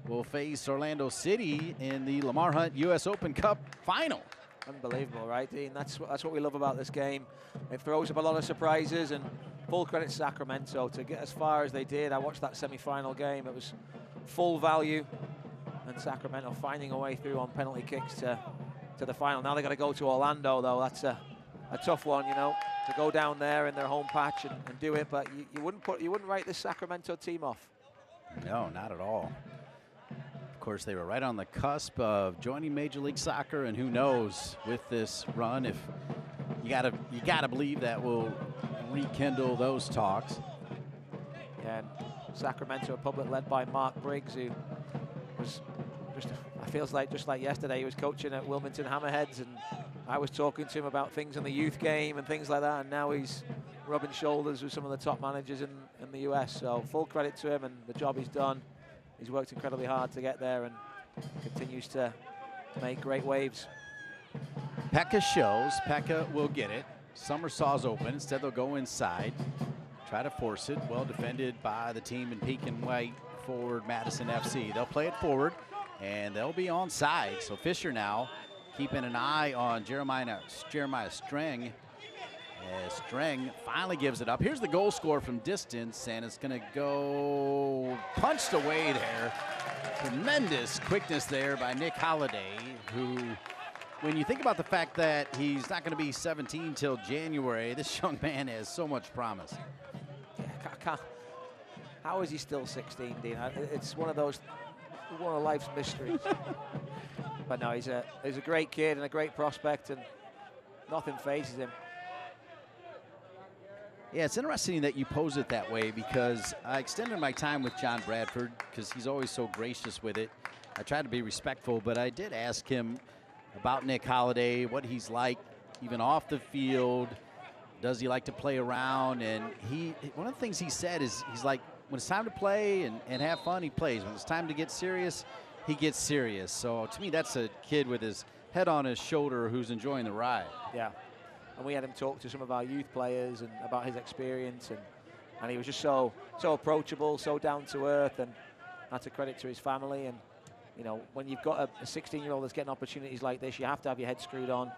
will face Orlando City in the Lamar Hunt U.S. Open Cup final. Unbelievable, right, Dean? That's what we love about this game. It throws up a lot of surprises, and full credit to Sacramento to get as far as they did. I watched that semi-final game. It was full value, and Sacramento finding a way through on penalty kicks to the final. Now they got to go to Orlando, though. That's a tough one, you know, to go down there in their home patch and do it. But you wouldn't write this Sacramento team off. No, not at all. Of course, they were right on the cusp of joining Major League Soccer, and who knows, with this run, if you gotta believe that will rekindle those talks. Yeah, and Sacramento, a public led by Mark Briggs, who was just like yesterday, he was coaching at Wilmington Hammerheads, and I was talking to him about things in the youth game and things like that, and now he's rubbing shoulders with some of the top managers in the US. So full credit to him and the job he's done. He's worked incredibly hard to get there and continues to make great waves. Pekka shows. Pekka will get it. Summersaw's open. Instead, they'll go inside. Try to force it. Well defended by the team in pink and white, Forward Madison FC. They'll play it forward, and they'll be onside. So Fisher now keeping an eye on Jeremiah Strang. Strang finally gives it up. Here's the goal score from distance, and it's going to go punched away there. Tremendous quickness there by Nick Holliday, who, when you think about the fact that he's not going to be 17 till January, this young man has so much promise. Yeah, how is he still 16, Dean? It's one of life's mysteries. But no, he's a great kid and a great prospect, and nothing phases him. Yeah, it's interesting that you pose it that way, because I extended my time with John Bradford because he's always so gracious with it. I tried to be respectful, but I did ask him about Nick Holliday, what he's like even off the field. Does he like to play around? And one of the things he said is he's like, when it's time to play and have fun, he plays. When it's time to get serious, he gets serious. So to me, that's a kid with his head on his shoulder who's enjoying the ride. Yeah. And we had him talk to some of our youth players and about his experience, and he was just so approachable, so down to earth, and that's a credit to his family. And you know, when you've got a 16-year-old that's getting opportunities like this, you have to have your head screwed on.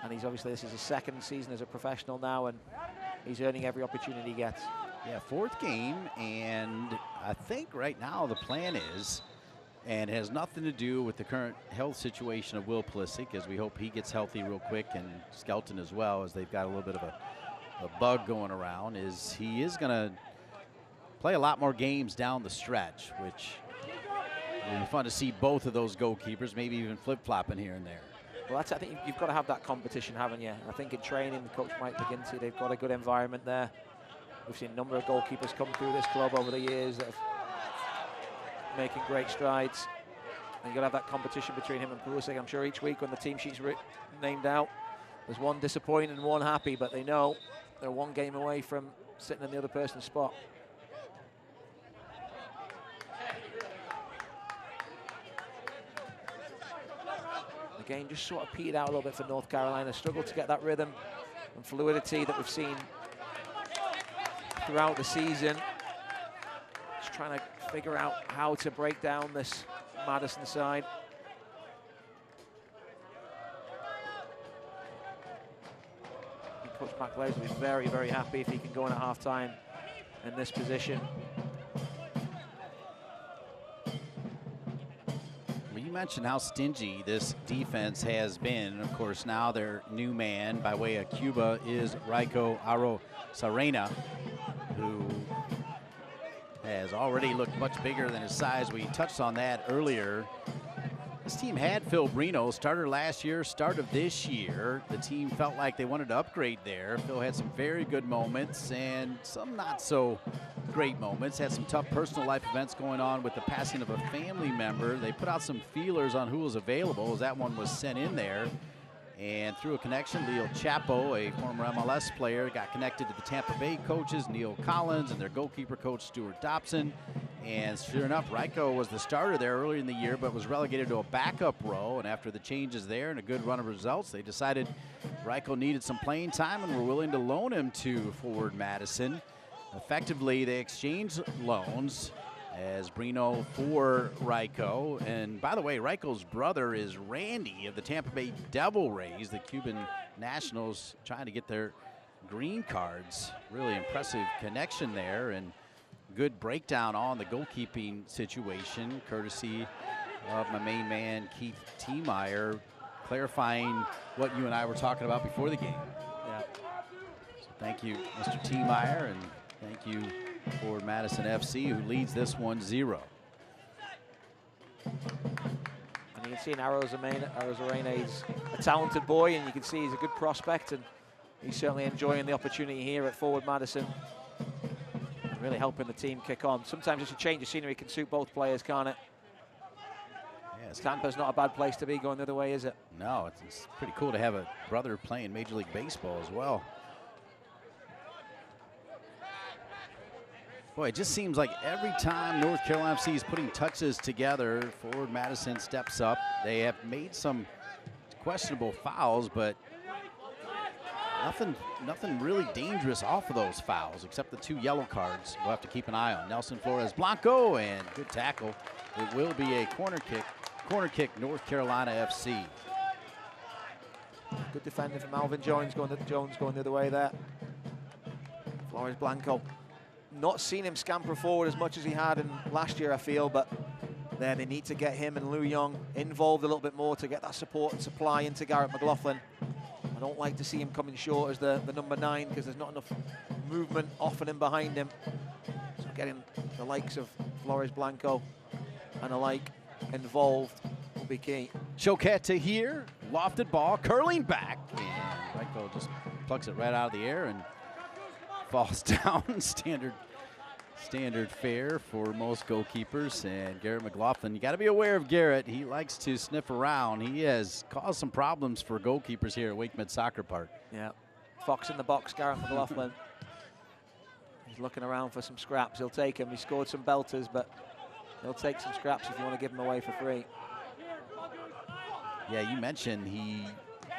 And this is his 2nd season as a professional now, and he's earning every opportunity he gets. Yeah, 4th game, and I think right now the plan is, and has nothing to do with the current health situation of Will Pulisic, as we hope he gets healthy real quick, and Skelton as well, as they've got a little bit of a bug going around, is he is going to play a lot more games down the stretch, which will be fun to see both of those goalkeepers, maybe even flip-flopping here and there. Well, I think you've got to have that competition, haven't you? I think in training, Coach Mike McGinty, they've got a good environment there. We've seen a number of goalkeepers come through this club over the years that have making great strides, and you've got to have that competition between him and Pulisic. I'm sure each week when the team sheet's named out, there's one disappointed and one happy, but they know they're 1 game away from sitting in the other person's spot. The game just sort of petered out a little bit for North Carolina, struggled to get that rhythm and fluidity that we've seen throughout the season. Just trying to figure out how to break down this Madison side. Coach McLeod will be very, very happy if he can go in at half-time in this position. Well, you mentioned how stingy this defense has been. And of course, now their new man by way of Cuba is Raiko Arosarena, who has already looked much bigger than his size. We touched on that earlier. This team had Phil Brino, starter last year, start of this year. The team felt like they wanted to upgrade there. Phil had some very good moments and some not so great moments. Had some tough personal life events going on with the passing of a family member. They put out some feelers on who was available as that one was sent in there. And through a connection, Leo Chapo, a former MLS player, got connected to the Tampa Bay coaches, Neil Collins, and their goalkeeper coach, Stuart Dobson. And sure enough, Raiko was the starter there early in the year, but was relegated to a backup role. And after the changes there and a good run of results, they decided Raiko needed some playing time and were willing to loan him to Forward Madison. Effectively, they exchanged loans as Brino for Raiko. And by the way, Raiko's brother is Randy of the Tampa Bay Devil Rays, the Cuban nationals trying to get their green cards. Really impressive connection there, and good breakdown on the goalkeeping situation, courtesy of my main man, Keith Tiemeyer, clarifying what you and I were talking about before the game. Yeah. So thank you, Mr. Tiemeyer, and thank you for Madison FC, who leads this 1-0. And you can see in Arozarena, he's a talented boy, and you can see he's a good prospect, and he's certainly enjoying the opportunity here at Forward Madison. And really helping the team kick on. Sometimes just a change of scenery can suit both players, can't it? Yes. Tampa's not a bad place to be going the other way, is it? No, it's pretty cool to have a brother playing Major League Baseball as well. Boy, it just seems like every time North Carolina FC is putting touches together, Forward Madison steps up. They have made some questionable fouls, but nothing really dangerous off of those fouls, except the 2 yellow cards we'll have to keep an eye on. Nelson Flores Blanco, and good tackle. It will be a corner kick, North Carolina FC. Good defending from Alvin Jones going the other way there. Flores Blanco. Not seen him scamper forward as much as he had in last year, I feel, but there they need to get him and Lou Young involved a little bit more to get that support and supply into Garrett McLaughlin. I don't like to see him coming short as the number 9 because there's not enough movement off and in behind him. So getting the likes of Flores Blanco and the like involved will be key. Choquette here, lofted ball, curling back, and Raiko just plucks it right out of the air and falls down. Standard fare for most goalkeepers. And Garrett McLaughlin, you got to be aware of Garrett. He likes to sniff around. He has caused some problems for goalkeepers here at Wake Mid Soccer Park. Yeah, fox in the box, Garrett McLaughlin. He's looking around for some scraps. He'll take them. He scored some belters, but he'll take some scraps if you want to give him away for free. Yeah, you mentioned he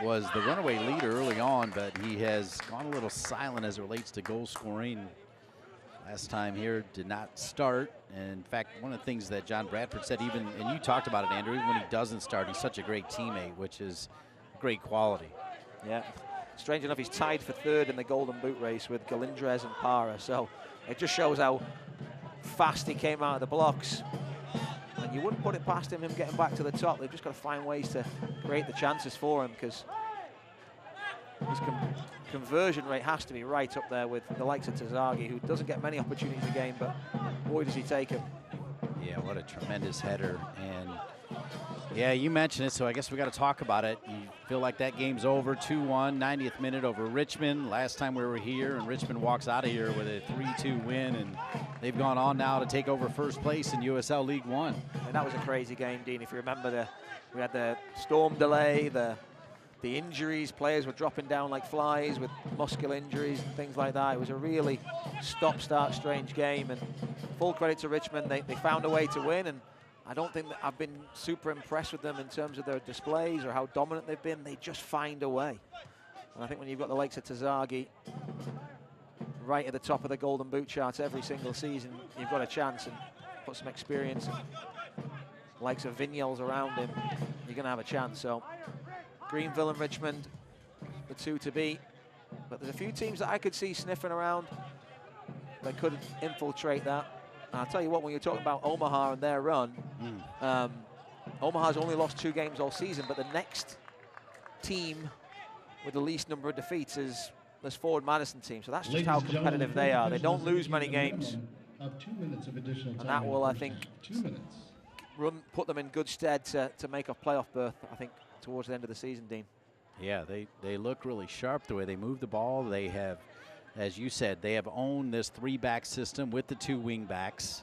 was the runaway leader early on, but he has gone a little silent as it relates to goal scoring. Last time here did not start. And in fact, one of the things that John Bradford said, even, and you talked about it, Andrew, even when he doesn't start, he's such a great teammate, which is great quality. Yeah. Strange enough, he's tied for 3rd in the Golden Boot race with Galindrez and Para. So it just shows how fast he came out of the blocks. And you wouldn't put it past him getting back to the top. They've just got to find ways to create the chances for him, because his conversion rate has to be right up there with the likes of Tazagi, who doesn't get many opportunities a game, but boy, does he take them. Yeah, what a tremendous header. And yeah, you mentioned it, so I guess we got to talk about it. You feel like that game's over, 2-1, 90th minute over Richmond. Last time we were here, and Richmond walks out of here with a 3-2 win, and they've gone on now to take over first place in USL League One. And that was a crazy game, Dean. If you remember, we had the storm delay, the injuries, players were dropping down like flies with muscular injuries and things like that. It was a really stop-start strange game, and full credit to Richmond. They found a way to win, and I don't think that I've been super impressed with them in terms of their displays or how dominant they've been. They just find a way. And I think when you've got the likes of Tazagi right at the top of the Golden Boot charts every single season, you've got a chance, and put some experience and likes of Vignals around him, you're going to have a chance. So Greenville and Richmond, the 2 to beat. But there's a few teams that I could see sniffing around that could infiltrate that. And I'll tell you what, when you're talking about Omaha and their run, Omaha's only lost 2 games all season, but the next team with the least number of defeats is this Forward Madison team. So that's just how competitive they are. They don't lose many games. And that will, I think, put them in good stead to make a playoff berth, I think, towards the end of the season, Dean. Yeah, they look really sharp the way they move the ball. They have, as you said, they have owned this 3-back system with the 2 wing backs.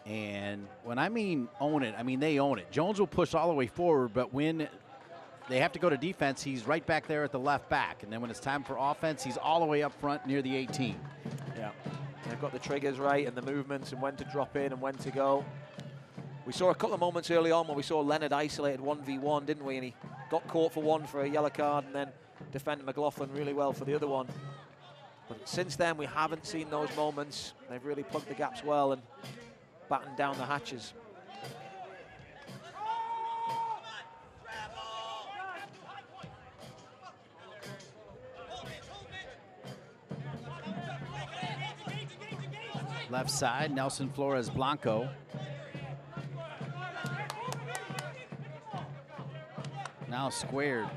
And when I mean own it, I mean they own it. Jones will push all the way forward, but when they have to go to defense, he's right back there at the left back. And then when it's time for offense, he's all the way up front near the 18. Yeah, they've got the triggers right and the movements and when to drop in and when to go. We saw a couple of moments early on when we saw Leonard isolated 1v1, didn't we? And he got caught for one for a yellow card and then defended McLaughlin really well for the other one. But since then, we haven't seen those moments. They've really plugged the gaps well and battened down the hatches. Left side, Nelson Flores Blanco. Now squared.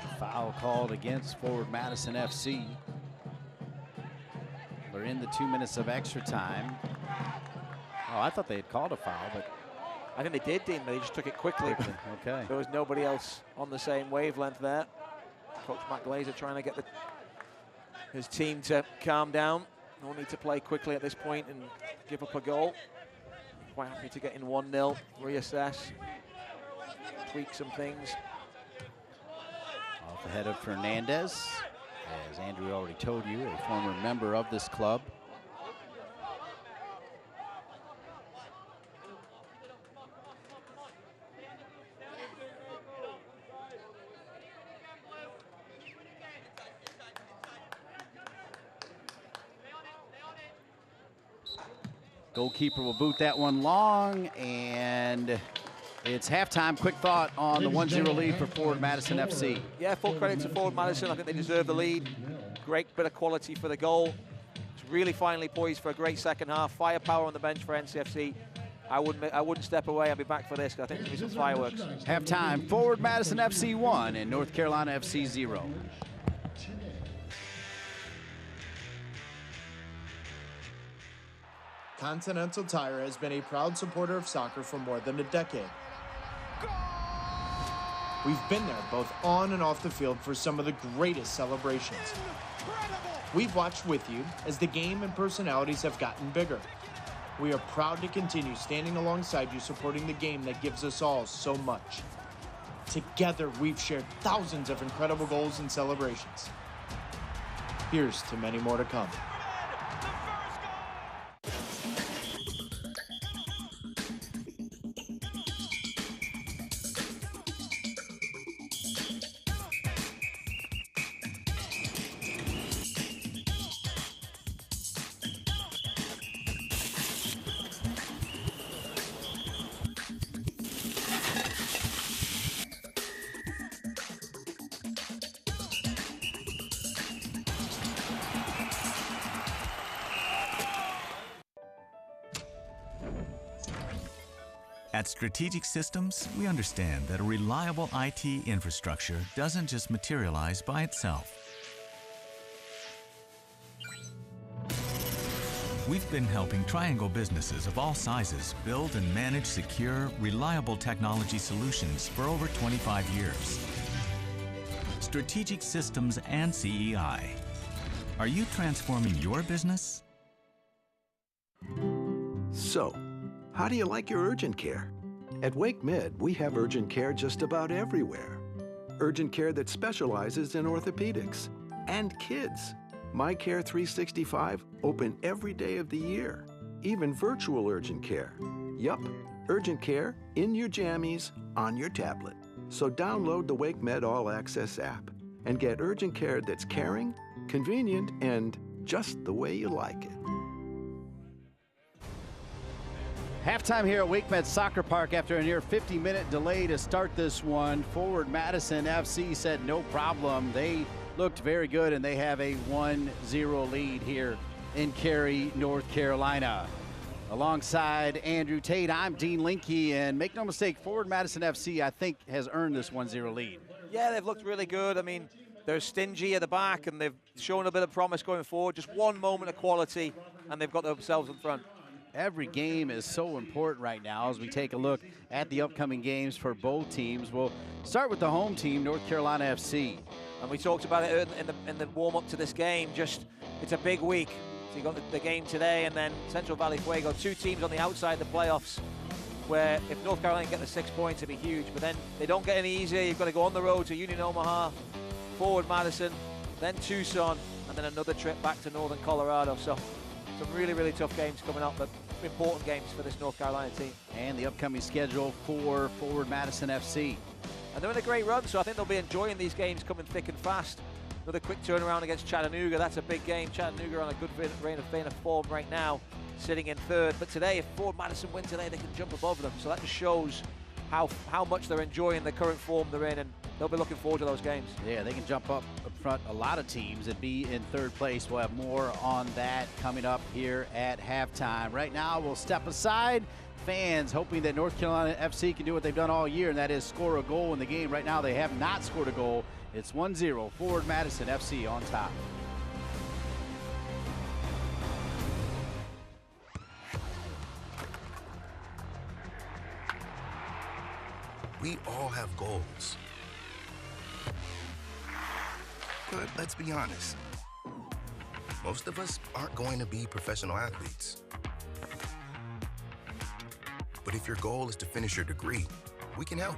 A foul called against Forward Madison FC. We're in the 2 minutes of extra time. Oh, I thought they had called a foul, but I think they did, Dean, but they just took it quickly. Okay. There was nobody else on the same wavelength there. Coach Matt Glazer trying to get his team to calm down. No need to play quickly at this point and give up a goal. Quite happy to get in 1-0, reassess, tweak some things. Off the head of Fernandez, as Andrew already told you, a former member of this club. Goalkeeper will boot that one long, and it's halftime. Quick thought on the 1-0 lead for Forward Madison FC. Yeah, full credit to Forward Madison. I think they deserve the lead. Great bit of quality for the goal. It's really finally poised for a great second half. Firepower on the bench for NCFC. I wouldn't step away. I'll be back for this because I think there'll be some fireworks. Halftime, Forward Madison FC 1 and North Carolina FC 0. Continental Tire has been a proud supporter of soccer for more than a decade. We've been there both on and off the field for some of the greatest celebrations. We've watched with you as the game and personalities have gotten bigger. We are proud to continue standing alongside you, supporting the game that gives us all so much. Together, we've shared thousands of incredible goals and celebrations. Here's to many more to come. At Strategic Systems, we understand that a reliable IT infrastructure doesn't just materialize by itself. We've been helping Triangle businesses of all sizes build and manage secure, reliable technology solutions for over 25 years. Strategic Systems and CEI. Are you transforming your business? So, how do you like your urgent care? At Wake Med, we have urgent care just about everywhere. Urgent care that specializes in orthopedics and kids. My Care 365, open every day of the year. Even virtual urgent care. Yup, urgent care in your jammies on your tablet. So download the Wake Med All Access app and get urgent care that's caring, convenient, and just the way you like it. Halftime here at WakeMed Soccer Park after a near 50-minute delay to start this one. Forward Madison FC said no problem. They looked very good, and they have a 1-0 lead here in Cary, North Carolina. Alongside Andrew Tate, I'm Dean Linke, and make no mistake, Forward Madison FC, I think, has earned this 1-0 lead. Yeah, they've looked really good. I mean, they're stingy at the back, and they've shown a bit of promise going forward. Just one moment of quality, and they've got themselves in front. Every game is so important right now as we take a look at the upcoming games for both teams. We'll start with the home team, North Carolina FC. And we talked about it in the warm-up to this game. Just, it's a big week. So you got the game today, and then Central Valley Fuego, two teams on the outside of the playoffs, where if North Carolina get the 6 points, it'd be huge. But then they don't get any easier. You've got to go on the road to Union Omaha, Forward Madison, then Tucson, and then another trip back to Northern Colorado. So some really, really tough games coming up, but important games for this North Carolina team. And the upcoming schedule for Forward Madison FC. And they're in a great run, so I think they'll be enjoying these games coming thick and fast. Another quick turnaround against Chattanooga. That's a big game. Chattanooga on a good vein of form right now, sitting in third. But today, if Forward Madison win today, they can jump above them. So that just shows how much they're enjoying the current form they're in, and they'll be looking forward to those games. Yeah, they can jump up front a lot of teams and be in third place. We'll have more on that coming up here at halftime. Right now, we'll step aside. Fans hoping that North Carolina FC can do what they've done all year, and that is score a goal in the game. Right now, they have not scored a goal. It's 1-0, Forward Madison FC on top. We all have goals. But let's be honest, most of us aren't going to be professional athletes. But if your goal is to finish your degree, we can help.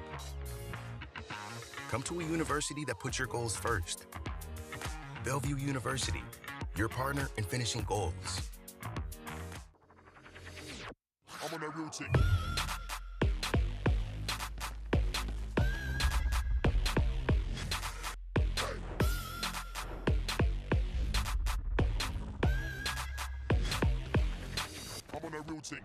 Come to a university that puts your goals first. Bellevue University, your partner in finishing goals. I'm on that routine. I'm on that routine.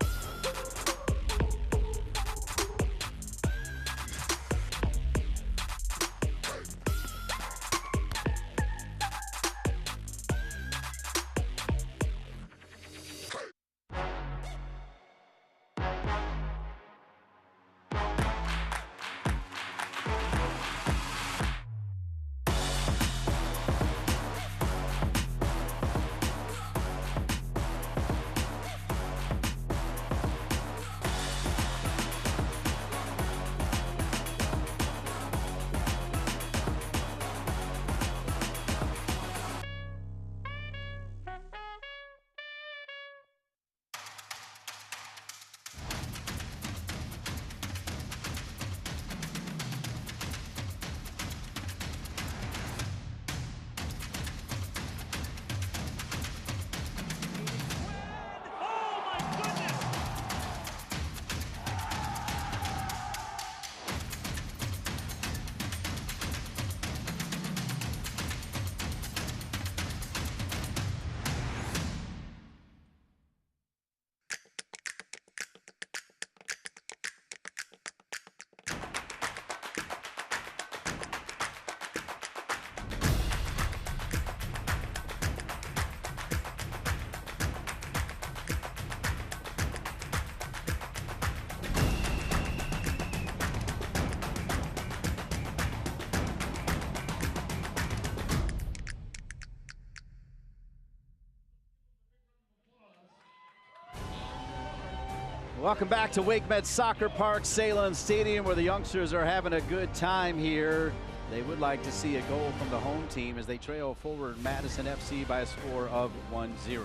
Welcome back to WakeMed Soccer Park, Salem Stadium, where the youngsters are having a good time here. They would like to see a goal from the home team as they trail Forward Madison FC by a score of 1-0.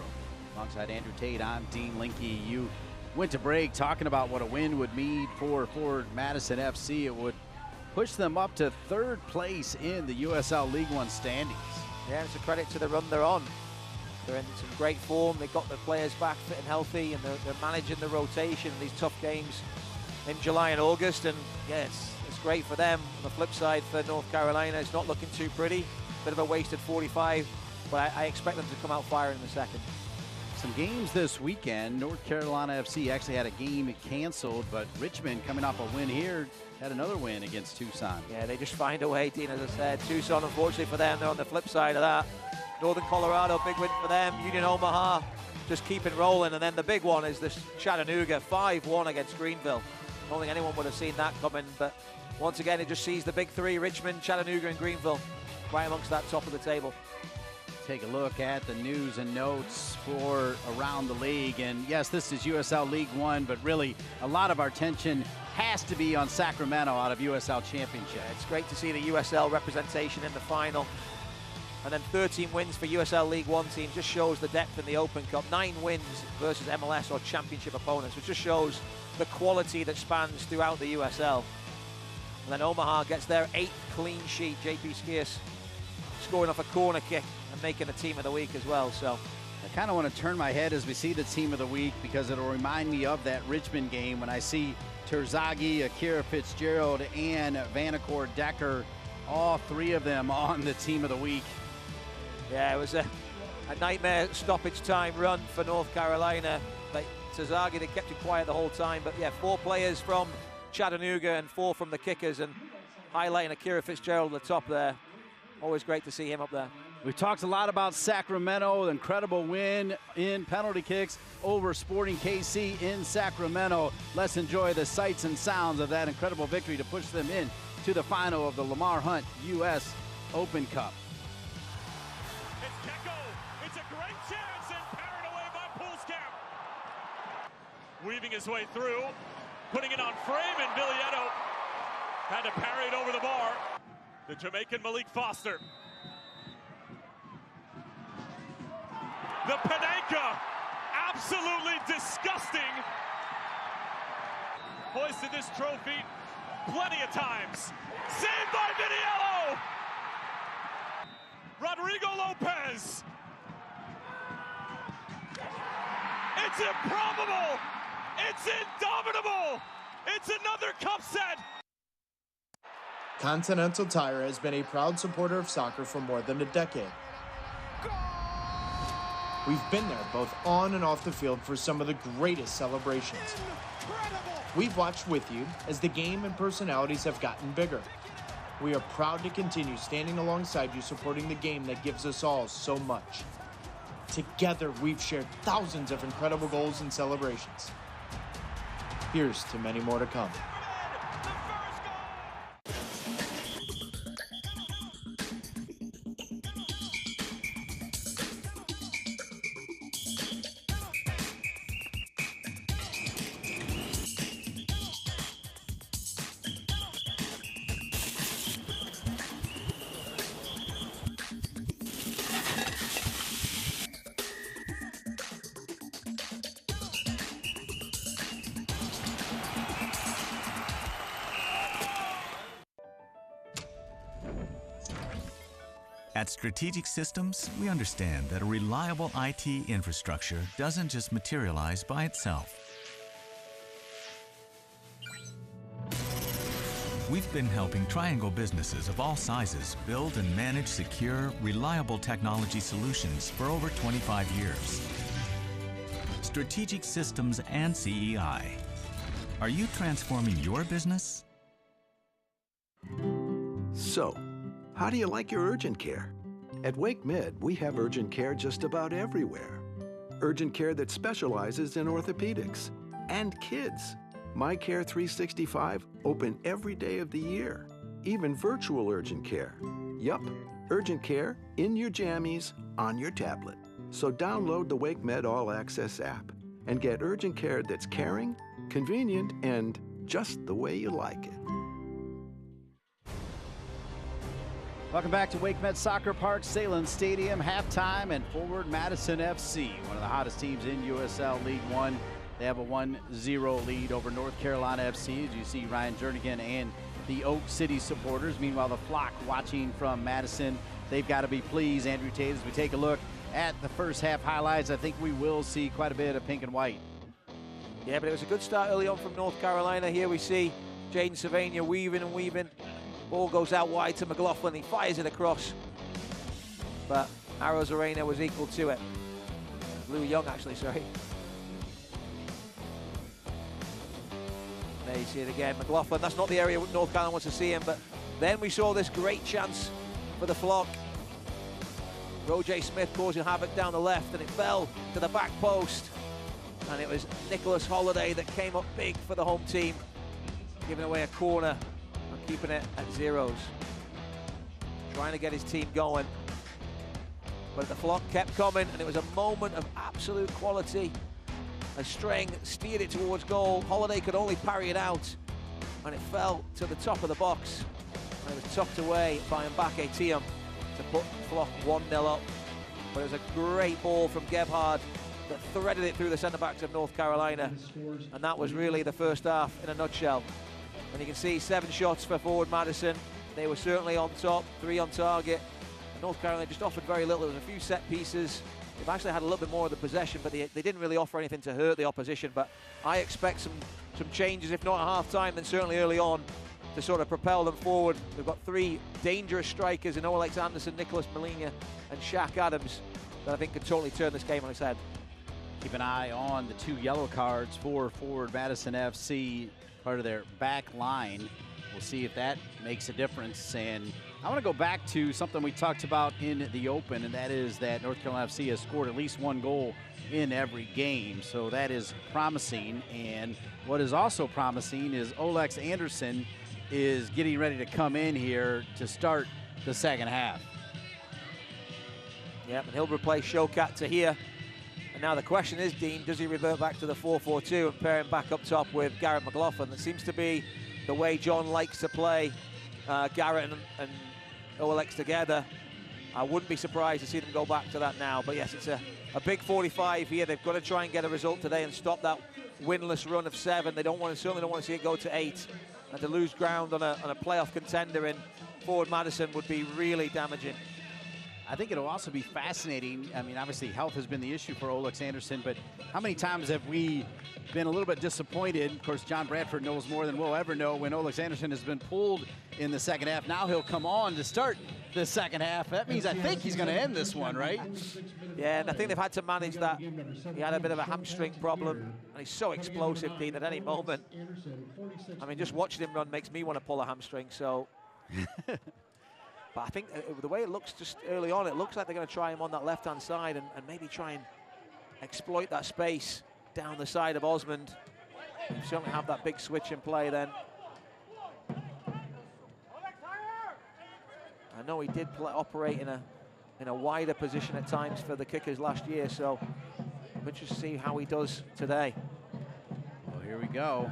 Alongside Andrew Tate, I'm Dean Linke. You went to break talking about what a win would mean for Forward Madison FC. It would push them up to third place in the USL League One standings. Yeah, it's a credit to the run they're on. They're in some great form. They've got their players back fit and healthy, and they're managing the rotation in these tough games in July and August. And yes, it's great for them. On the flip side, for North Carolina, it's not looking too pretty. Bit of a wasted 45, but I expect them to come out firing in the second. Some games this weekend. North Carolina FC actually had a game canceled, but Richmond, coming off a win here, had another win against Tucson. Yeah, they just find a way, Dean, as I said. Tucson, unfortunately for them, they're on the flip side of that. Northern Colorado, big win for them. Union Omaha, just keeping rolling. And then the big one is this Chattanooga, 5-1 against Greenville. I don't think anyone would have seen that coming, but once again, it just sees the big three, Richmond, Chattanooga, and Greenville, right amongst that top of the table. Take a look at the news and notes for around the league. And yes, this is USL League One, but really a lot of our attention has to be on Sacramento out of USL Championship. Yeah, it's great to see the USL representation in the final. And then 13 wins for USL League One team just shows the depth in the Open Cup. 9 wins versus MLS or championship opponents, which just shows the quality that spans throughout the USL. And then Omaha gets their 8th clean sheet. JP Skiers scoring off a corner kick and making the team of the week as well. So I kind of want to turn my head as we see the team of the week, because it'll remind me of that Richmond game when I see Terzaghi, Akira Fitzgerald, and Vanacore Decker, all three of them on the team of the week. Yeah, it was a nightmare stoppage time run for North Carolina. But Terzaghi, they kept it quiet the whole time. But yeah, 4 players from Chattanooga and 4 from the kickers, and highlighting Akira Fitzgerald at the top there. Always great to see him up there. We've talked a lot about Sacramento, the incredible win in penalty kicks over Sporting KC in Sacramento. Let's enjoy the sights and sounds of that incredible victory to push them in to the final of the Lamar Hunt U.S. Open Cup. It's Kecko. It's a great chance and parried away by Poolskamp. Weaving his way through, putting it on frame, and Villieto had to parry it over the bar. The Jamaican Malik Foster. The Panenka, absolutely disgusting. Hoisted this trophy plenty of times. Saved by Viniello. Rodrigo Lopez. It's improbable. It's indomitable. It's another cup set. Continental Tire has been a proud supporter of soccer for more than a decade. We've been there both on and off the field for some of the greatest celebrations. We've watched with you as the game and personalities have gotten bigger. We are proud to continue standing alongside you, supporting the game that gives us all so much. Together, we've shared thousands of incredible goals and celebrations. Here's to many more to come. At Strategic Systems, we understand that a reliable IT infrastructure doesn't just materialize by itself. We've been helping Triangle businesses of all sizes build and manage secure, reliable technology solutions for over 25 years. Strategic Systems and CEI. Are you transforming your business? So, how do you like your urgent care? At Wake Med, we have urgent care just about everywhere. Urgent care that specializes in orthopedics and kids. My Care 365, open every day of the year. Even virtual urgent care. Yup, urgent care in your jammies on your tablet. So download the Wake Med All Access app and get urgent care that's caring, convenient, and just the way you like it. Welcome back to Wake Med Soccer Park, Salem Stadium, halftime, and forward Madison FC, one of the hottest teams in USL League One. They have a 1-0 lead over North Carolina FC, as you see Ryan Jernigan and the Oak City supporters. Meanwhile, the flock watching from Madison, they've got to be pleased. Andrew Tate, as we take a look at the first half highlights, I think we will see quite a bit of pink and white. Yeah, but it was a good start early on from North Carolina. Here we see Jaden Sylvania weaving and weaving. Ball goes out wide to McLaughlin. He fires it across, but Arrows Arena was equal to it. Lou Young, actually, sorry. There you see it again, McLaughlin. That's not the area North Carolina wants to see him, but then we saw this great chance for the Flock. Ro'J Smith causing havoc down the left, and it fell to the back post. And it was Nicholas Holiday that came up big for the home team, giving away a corner and keeping it at zeros. Trying to get his team going. But the Flock kept coming, and it was a moment of absolute quality. As Strang steered it towards goal, Holiday could only parry it out, and it fell to the top of the box. And it was tucked away by Mbake Tiam to put Flock 1-0 up. But it was a great ball from Gebhard that threaded it through the centre-backs of North Carolina. And that was really the first half in a nutshell. And you can see 7 shots for forward Madison. They were certainly on top, 3 on target. And North Carolina just offered very little. There was a few set pieces. They've actually had a little bit more of the possession, but they didn't really offer anything to hurt the opposition. But I expect some changes, if not at half-time, then certainly early on, to sort of propel them forward. We've got 3 dangerous strikers in Alex Anderson, Nicholas Molina, and Shaq Adams that I think could totally turn this game on its head. Keep an eye on the 2 yellow cards for forward Madison FC, part of their back line. We'll see if that makes a difference. And I want to go back to something we talked about in the open, and that is that North Carolina FC has scored at least 1 goal in every game. So that is promising. And what is also promising is Alex Anderson is getting ready to come in here to start the second half. Yep, and he'll replace Shokat Tahir. And now the question is, Dean, does he revert back to the 4-4-2 and pair him back up top with Garrett McLaughlin? That seems to be the way John likes to play Garrett and Olex together. I wouldn't be surprised to see them go back to that now. But yes, it's a big 45 here. They've got to try and get a result today and stop that winless run of 7. They certainly don't want to see it go to 8. And to lose ground on a playoff contender in forward Madison would be really damaging. I think it'll also be fascinating. I mean, obviously health has been the issue for Alex Anderson, but how many times have we been a little bit disappointed? Of course, John Bradford knows more than we'll ever know when Alex Anderson has been pulled in the second half. Now he'll come on to start the second half. That means I think he's going to end this one, right? Yeah, and I think they've had to manage that. He had a bit of a hamstring problem, and he's so explosive, Dean, at any moment. I mean, just watching him run makes me want to pull a hamstring, so... But I think the way it looks just early on, it looks like they're going to try him on that left-hand side and maybe try and exploit that space down the side of Osmond. You certainly have that big switch in play then. I know he did operate in a wider position at times for the Kickers last year, so I'm interested to see how he does today. Well, here we go.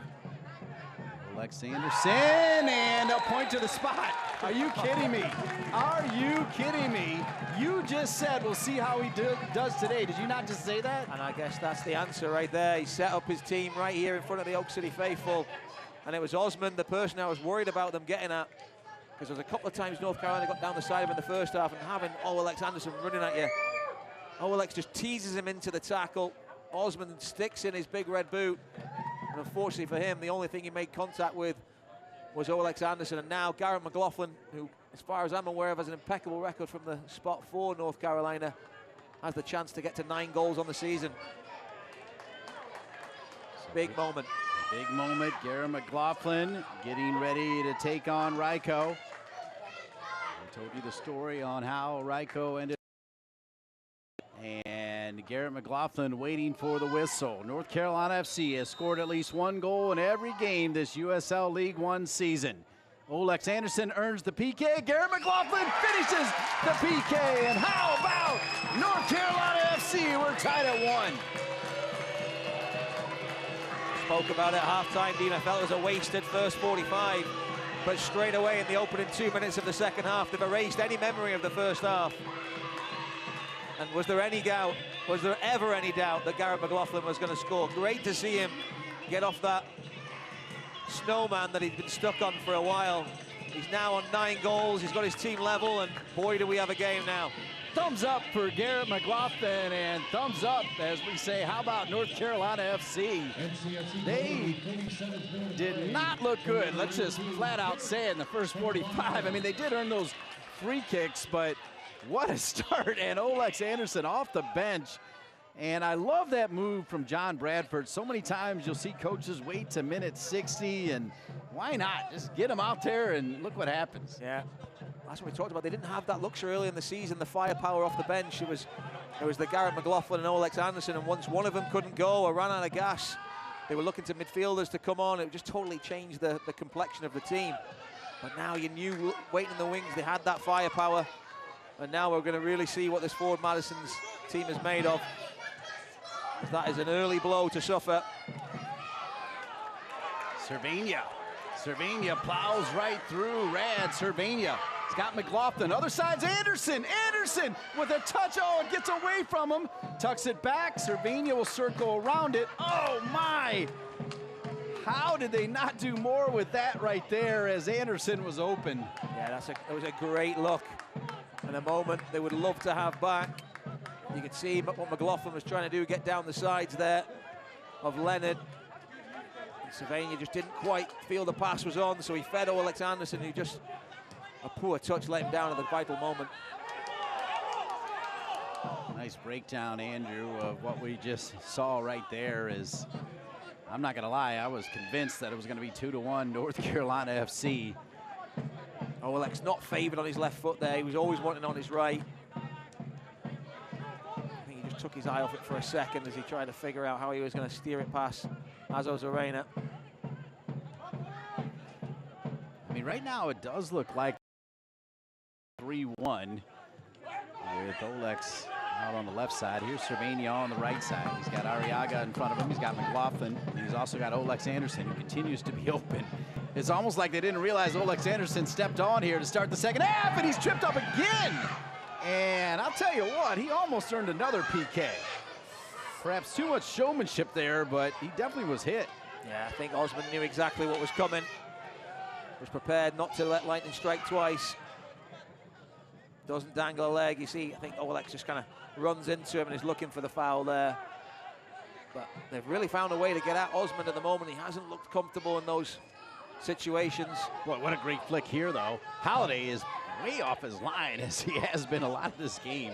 Alex Anderson, and a point to the spot. Are you kidding me? Are you kidding me? You just said we'll see how he does today. Did you not just say that? And I guess that's the answer right there. He set up his team right here in front of the Oak City faithful. And it was Osmond, the person I was worried about them getting at. Because there was a couple of times North Carolina got down the side of him in the first half, and having Alex Anderson running at you. Alex just teases him into the tackle. Osmond sticks in his big red boot. And unfortunately for him, the only thing he made contact with was Alex Anderson. And now Garrett McLaughlin, who, as far as I'm aware of, has an impeccable record from the spot for North Carolina, has the chance to get to 9 goals on the season. Big moment. Big moment. Garrett McLaughlin getting ready to take on Ryko. I told you the story on how Ryko ended. And Garrett McLaughlin waiting for the whistle. North Carolina FC has scored at least 1 goal in every game this USL League One season. Alex Anderson earns the PK. Garrett McLaughlin finishes the PK. And how about North Carolina FC? We're tied at 1. Spoke about it at halftime, Dean. I felt it was a wasted first 45. But straight away in the opening 2 minutes of the second half, they've erased any memory of the first half. And was there ever any doubt that Garrett McLaughlin was going to score? Great to see him get off that snowman that he'd been stuck on for a while. He's now on 9 goals. He's got his team level, and boy, do we have a game now. Thumbs up for Garrett McLaughlin, and thumbs up, as we say, how about North Carolina FC? They did not look good. Let's just flat out say it in the first 45. I mean, they did earn those free kicks, but what a start. And Alex Anderson off the bench And I love that move from John Bradford. So many times you'll see coaches wait to minute 60, and why not? Just get them out there and look what happens. Yeah, that's what we talked about. They didn't have that luxury early in the season, the firepower off the bench. It was the Garrett McLaughlin and Olex Anderson, and once one of them couldn't go or ran out of gas, they were looking to midfielders to come on. It just totally changed the complexion of the team. But now you knew, waiting in the wings, they had that firepower. And now we're going to really see what this Forward Madison's team is made of. That is an early blow to suffer. Cervenia plows right through. Rad Cervenia. He's got McLaughlin. Other side's Anderson. Anderson with a touch. Oh, it gets away from him. Tucks it back. Cervenia will circle around it. Oh, my. How did they not do more with that right there as Anderson was open? Yeah, it was a great look. And a moment they would love to have back. You could see what McLaughlin was trying to do, get down the sides there of Leonard. And Cervenia just didn't quite feel the pass was on, so he fed Olex Anderson, who just, a poor touch let him down at the vital moment. Nice breakdown, Andrew, of what we just saw right there. Is, I'm not gonna lie, I was convinced that it was gonna be 2-1 North Carolina FC. Olex not favored on his left foot there. He was always wanting on his right. Took his eye off it for a second as he tried to figure out how he was going to steer it past Azos Arena. I mean, right now it does look like 3-1 with Olex out on the left side. Here's Cervenia on the right side. He's got Arriaga in front of him. He's got McLaughlin, and he's also got Olex Anderson, who continues to be open. It's almost like they didn't realize Olex Anderson stepped on here to start the second half, and he's tripped up again. And I'll tell you what, he almost earned another PK. Perhaps too much showmanship there, but he definitely was hit. Yeah, I think Osmond knew exactly what was coming. Was prepared not to let lightning strike twice. Doesn't dangle a leg. You see, I think Olex just kind of runs into him and is looking for the foul there. But they've really found a way to get at Osmond at the moment. He hasn't looked comfortable in those situations. Boy, what a great flick here, though. Holiday is way off his line, as he has been a lot of this game.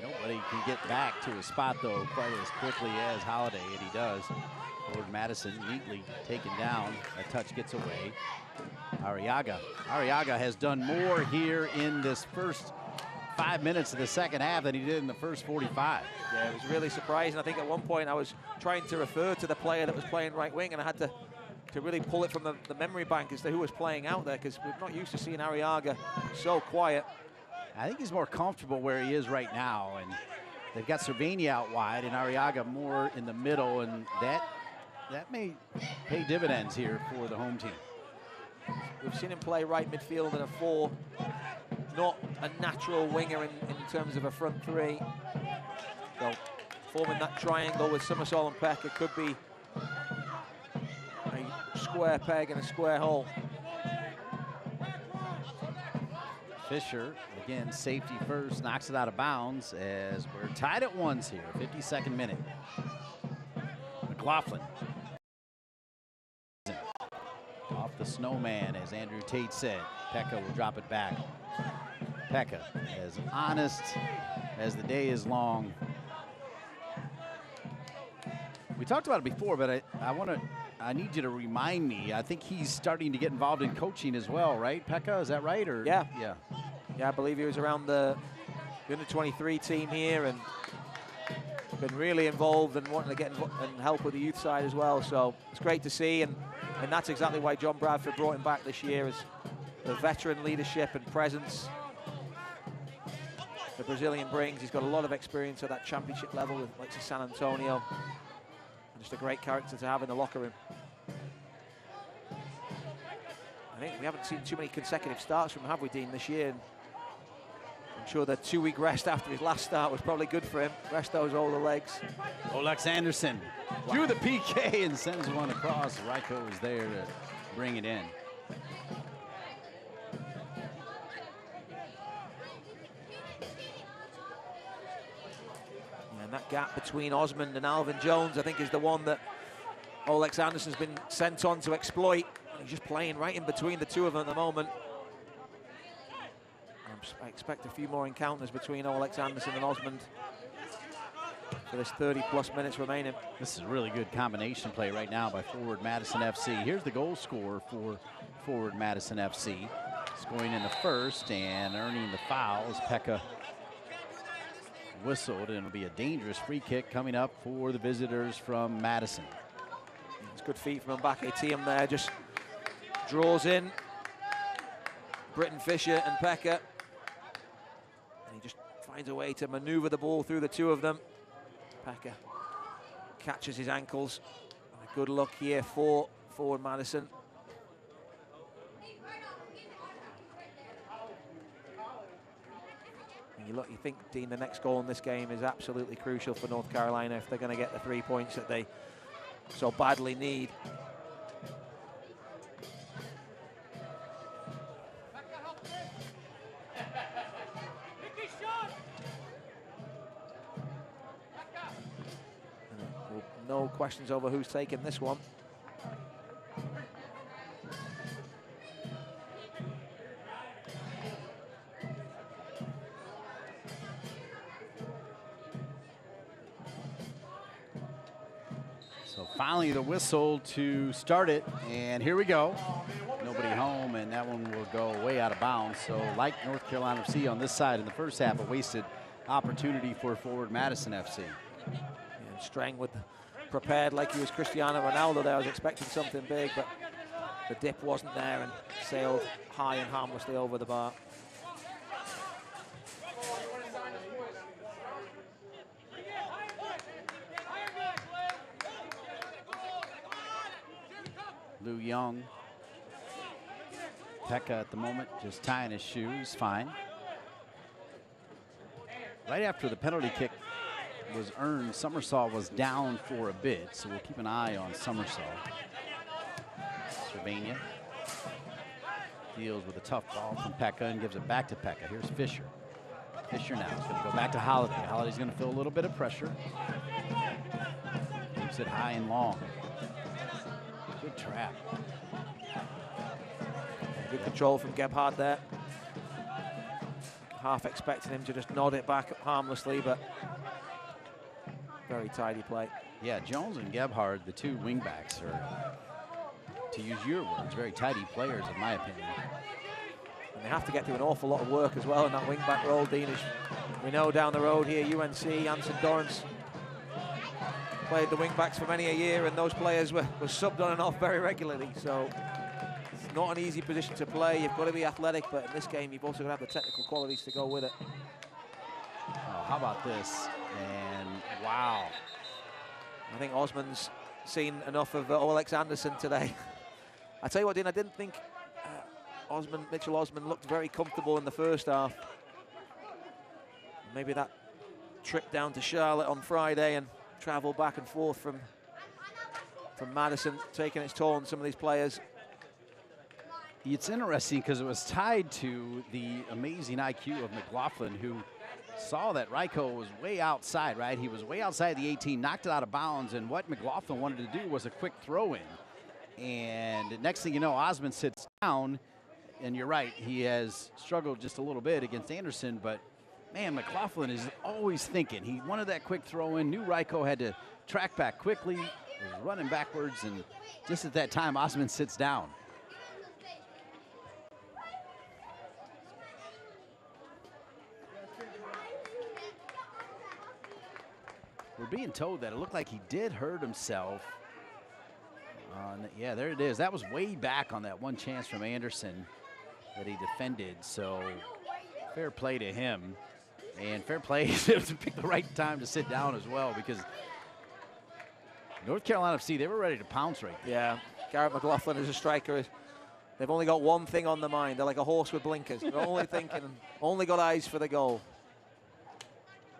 Nobody can get back to his spot, though, quite as quickly as Holiday, and he does. Forward Madison neatly taken down. That touch gets away. Arriaga has done more here in this first 5 minutes of the second half than he did in the first 45. Yeah, it was really surprising. I think at one point I was trying to refer to the player that was playing right wing, and I had to really pull it from the memory bank as to who was playing out there, because we're not used to seeing Arriaga so quiet. I think he's more comfortable where he is right now, and they've got Cervenia out wide and Arriaga more in the middle, and that may pay dividends here for the home team. We've seen him play right midfield in a 4, not a natural winger in terms of a front 3. So forming that triangle with Summersall and Peck, it could be a square peg and a square hole. Fisher, again, safety first, knocks it out of bounds as we're tied at 1s here, 52nd minute. McLaughlin. Off the snowman, as Andrew Tate said. Pekka will drop it back. Pekka, as honest as the day is long. We talked about it before, but I need you to remind me. I think he's starting to get involved in coaching as well, right, Pekka? Is that right? Or yeah, yeah. I believe he was around the under-23 team here and been really involved and wanting to get and help with the youth side as well. So it's great to see, and that's exactly why John Bradford brought him back this year, is the veteran leadership and presence the Brazilian brings. He's got a lot of experience at that championship level with like San Antonio. Just a great character to have in the locker room. I think we haven't seen too many consecutive starts from him, have we, Dean, this year? I'm sure the 2-week rest after his last start was probably good for him. Rest those older legs. Olex Anderson drew the PK and sends one across. Ryko is there to bring it in. And that gap between Osmond and Alvin Jones, I think, is the one that Olex Anderson's been sent on to exploit. He's just playing right in between the two of them at the moment. I expect a few more encounters between Olex Anderson and Osmond. for this 30-plus minutes remaining. This is a really good combination play right now by Forward Madison FC. Here's the goal scorer for Forward Madison FC. Scoring in the first and earning the foul as Pekka whistled, and it'll be a dangerous free kick coming up for the visitors from Madison. It's good feet from Mbake Team there, just draws in Britton Fisher and Pekka. And he just finds a way to maneuver the ball through the two of them. Pekka catches his ankles. A good look here for Forward Madison. And you think, Dean, the next goal in this game is absolutely crucial for North Carolina if they're going to get the 3 points that they so badly need. No questions over who's taking this one. So finally the whistle to start it, and here we go. Nobody home, and that one will go way out of bounds. So like North Carolina FC on this side in the first half, a wasted opportunity for Forward Madison FC. And Strang with prepared like he was Cristiano Ronaldo there. I was expecting something big, but the dip wasn't there and sailed high and harmlessly over the bar. Lou Young. Pekka at the moment just tying his shoes, fine. Right after the penalty kick was earned, Summersall was down for a bit, so we'll keep an eye on Summersall. Cervania deals with a tough ball from Pekka and gives it back to Pekka. Here's Fisher. Fisher now is going to go back to Holiday. Holiday's going to feel a little bit of pressure. Keeps it high and long. Good trap. Good control from Gebhardt there. Half expecting him to just nod it back harmlessly, but very tidy play. Yeah, Jones and Gebhardt, the two wingbacks, are, to use your words, very tidy players in my opinion. And they have to get through an awful lot of work as well in that wingback role, Dean. We know down the road here, UNC, Anson Dorrance played the wingbacks for many a year, and those players were subbed on and off very regularly. So it's not an easy position to play. You've got to be athletic, but in this game, you've also got to have the technical qualities to go with it. Oh, how about this? And wow. I think Osman's seen enough of Olex Anderson today. I tell you what, Dean, I didn't think Mitchell Osman looked very comfortable in the first half. Maybe that trip down to Charlotte on Friday and travel back and forth from Madison taking its toll on some of these players. It's interesting because it was tied to the amazing IQ of McLaughlin, who saw that Ryko was way outside, right? He was way outside the 18, knocked it out of bounds, and what McLaughlin wanted to do was a quick throw in. And next thing you know, Osman sits down, and you're right, he has struggled just a little bit against Anderson, but man, McLaughlin is always thinking. He wanted that quick throw in, knew Ryko had to track back quickly, was running backwards, and just at that time, Osman sits down. We're being told that it looked like he did hurt himself. Yeah, there it is. That was way back on that one chance from Anderson that he defended. So fair play to him. And fair play to pick the right time to sit down as well, because North Carolina FC, they were ready to pounce right there. Yeah, Garrett McLaughlin is a striker. They've only got one thing on their mind. They're like a horse with blinkers. They're only thinking, only got eyes for the goal.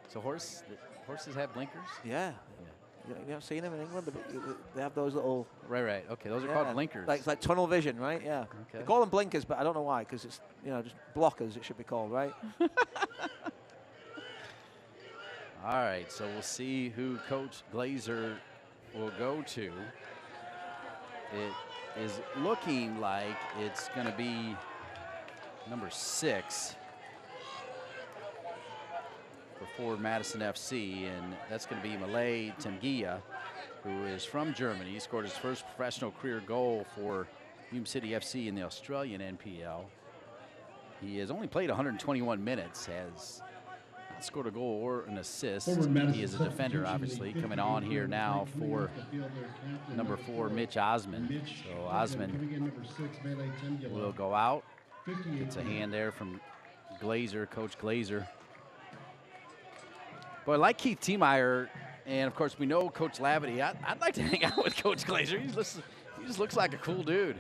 So horses have blinkers? Yeah. You haven't seen them in England? They have those little... Right. Okay, those are called blinkers. It's like tunnel vision, right? Yeah. Okay. They call them blinkers, but I don't know why, because it's, just blockers it should be called, right? All right, so we'll see who Coach Glazer will go to. It is looking like it's going to be number 6 for Forward Madison FC, and that's going to be Malay Temgia, who is from Germany. He scored his first professional career goal for Hume City FC in the Australian NPL. He has only played 121 minutes, has not scored a goal or an assist. He is a defender, obviously, coming on here now for number 4, Mitch Osman. So Osman will go out. Gets a hand there from Glazer, Coach Glazer. But like Keith Tiemeyer, and of course we know Coach Lavity, I'd like to hang out with Coach Glazer. He just looks like a cool dude.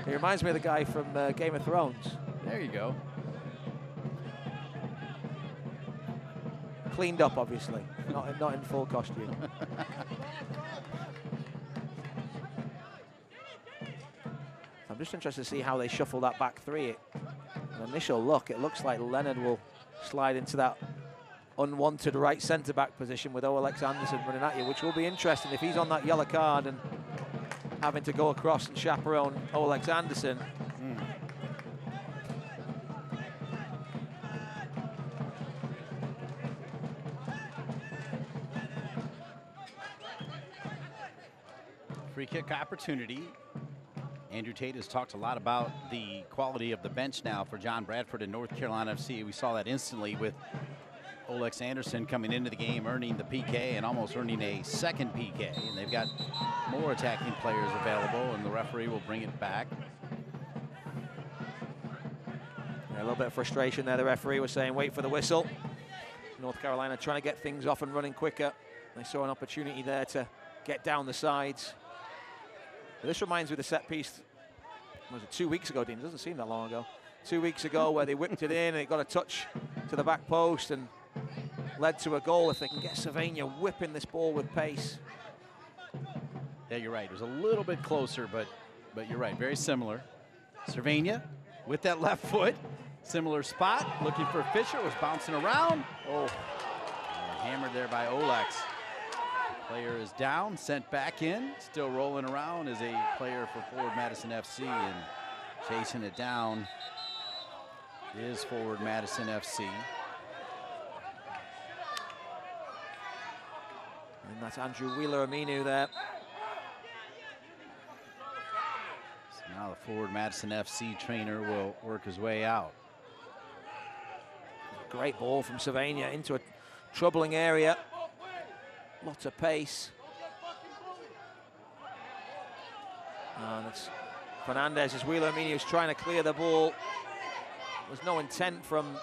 He reminds me of the guy from Game of Thrones. There you go. Cleaned up, obviously, not in full costume. I'm just interested to see how they shuffle that back three. An initial look, it looks like Leonard will slide into that unwanted right centre-back position with Olex Anderson running at you, which will be interesting if he's on that yellow card and having to go across and chaperone Olex Anderson. Free kick opportunity. Andrew Tate has talked a lot about the quality of the bench now for John Bradford and North Carolina FC. We saw that instantly with Olex Anderson coming into the game, earning the PK and almost earning a second PK. And they've got more attacking players available, and the referee will bring it back. Yeah, a little bit of frustration there. The referee was saying, wait for the whistle. North Carolina trying to get things off and running quicker. They saw an opportunity there to get down the sides. But this reminds me of the set piece, was it 2 weeks ago, Dean? It doesn't seem that long ago. 2 weeks ago, where they whipped it in and it got a touch to the back post and led to a goal. If they can get Sylvania whipping this ball with pace. Yeah, you're right. It was a little bit closer, but you're right. Very similar. Sylvania with that left foot. Similar spot. Looking for Fisher. Was bouncing around. Oh, and hammered there by Olex. Player is down, sent back in. Still rolling around as a player for Forward Madison FC, and chasing it down is Forward Madison FC. And that's Andrew Wheeler-Aminu there. So now the Forward Madison FC trainer will work his way out. Great ball from Sylvania into a troubling area. Lots of pace. And it's Fernandez as Wheeler-Aminu is trying to clear the ball. There's no intent from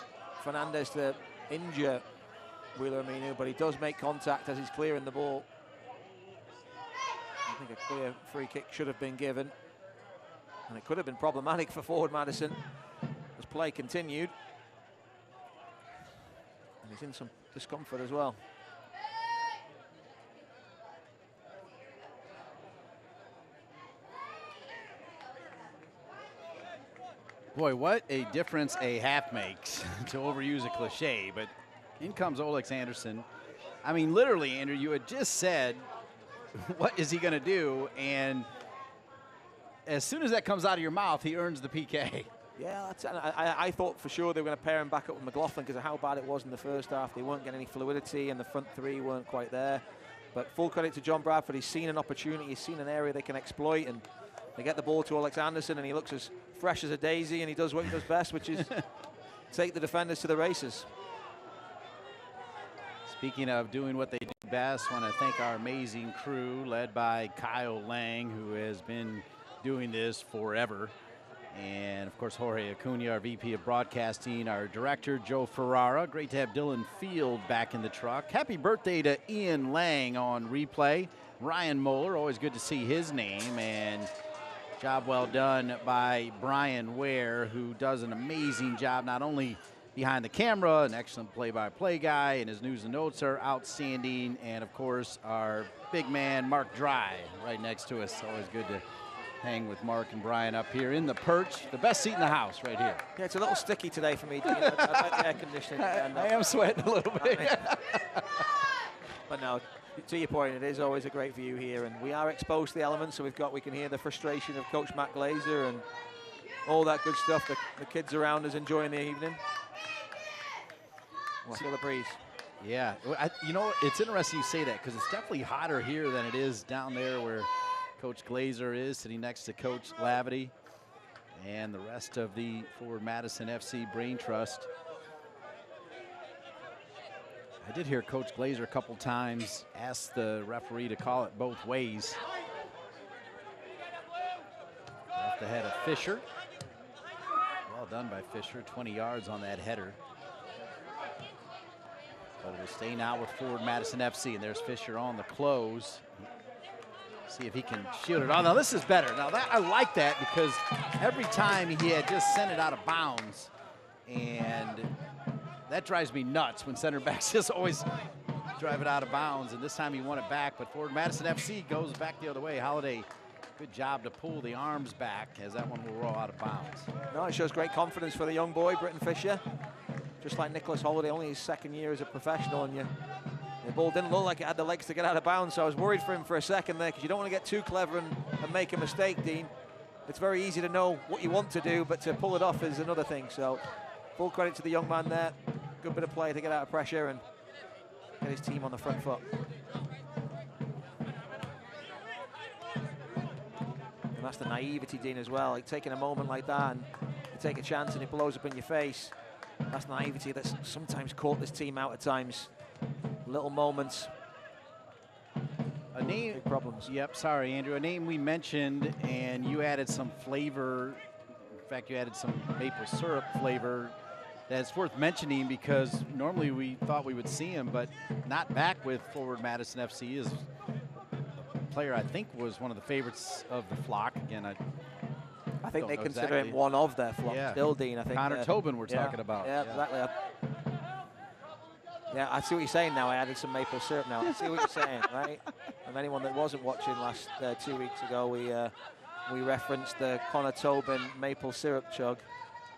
Fernandez to injure Wheeler-Aminu, but he does make contact as he's clearing the ball. I think a clear free kick should have been given. And it could have been problematic for Forward Madison as play continued. And he's in some discomfort as well. Boy, what a difference a half makes, to overuse a cliche, but in comes Olex Anderson. I mean, literally, Andrew, you had just said, what is he going to do? And as soon as that comes out of your mouth, he earns the PK. Yeah, I thought for sure they were going to pair him back up with McLaughlin because of how bad it was in the first half. They weren't getting any fluidity, and the front three weren't quite there. But full credit to John Bradford. He's seen an opportunity. He's seen an area they can exploit, and they get the ball to Olex Anderson, and he looks as fresh as a daisy, and he does what he does best, which is take the defenders to the races. Speaking of doing what they do best, I want to thank our amazing crew led by Kyle Lang, who has been doing this forever. And, of course, Jorge Acuna, our VP of Broadcasting, our director, Joe Ferrara. Great to have Dylan Field back in the truck. Happy birthday to Ian Lang on replay. Ryan Moeller, always good to see his name. And job well done by Brian Ware, who does an amazing job not only behind the camera, an excellent play-by-play guy, and his news and notes are outstanding. And, of course, our big man, Mark Dry, right next to us. Always good to hang with Mark and Brian up here in the perch. The best seat in the house right here. Yeah, it's a little sticky today for me. I like the air conditioning. I am sweating a little bit. But no, to your point, it is always a great view here, and we are exposed to the elements, so we can hear the frustration of Coach Matt Glazer and all that good stuff. The kids around us enjoying the evening. Well, feel the breeze. Yeah, you know, it's interesting you say that because it's definitely hotter here than it is down there where Coach Glazer is, sitting next to Coach Lavity and the rest of the Forward Madison FC Brain Trust. I did hear Coach Glazer a couple times ask the referee to call it both ways. Off the head of Fisher. Well done by Fisher, 20 yards on that header. But it'll stay now with Forward Madison FC, and there's Fisher on the close. See if he can shield it. Oh, now this is better. Now that I like that because every time he had just sent it out of bounds, and that drives me nuts when center backs just always drive it out of bounds, and this time he won it back, but Forward Madison FC goes back the other way. Holiday, good job to pull the arms back as that one will roll out of bounds. No, it shows great confidence for the young boy, Britton Fisher. Just like Nicholas Holiday, only his second year as a professional, and the ball didn't look like it had the legs to get out of bounds, so I was worried for him for a second there because you don't want to get too clever and make a mistake, Dean. It's very easy to know what you want to do, but to pull it off is another thing, so full credit to the young man there. Good bit of play to get out of pressure and get his team on the front foot. And that's the naivety, Dean, as well. Like taking a moment like that and you take a chance and it blows up in your face. That's naivety that's sometimes caught this team out at times. Little moments. A name, big problems. Yep, sorry, Andrew. A name we mentioned and you added some flavor. In fact, you added some maple syrup flavor. That's worth mentioning because normally we thought we would see him, but not back with Forward Madison FC. Is a player I think was one of the favorites of the flock. Again, I think they consider him one of their flock still, Dean. I think Connor Tobin we're talking about. Yeah, exactly. Yeah, I see what you're saying now. I added some maple syrup now. I see what you're saying, right? And anyone that wasn't watching last 2 weeks ago, we referenced the Connor Tobin maple syrup chug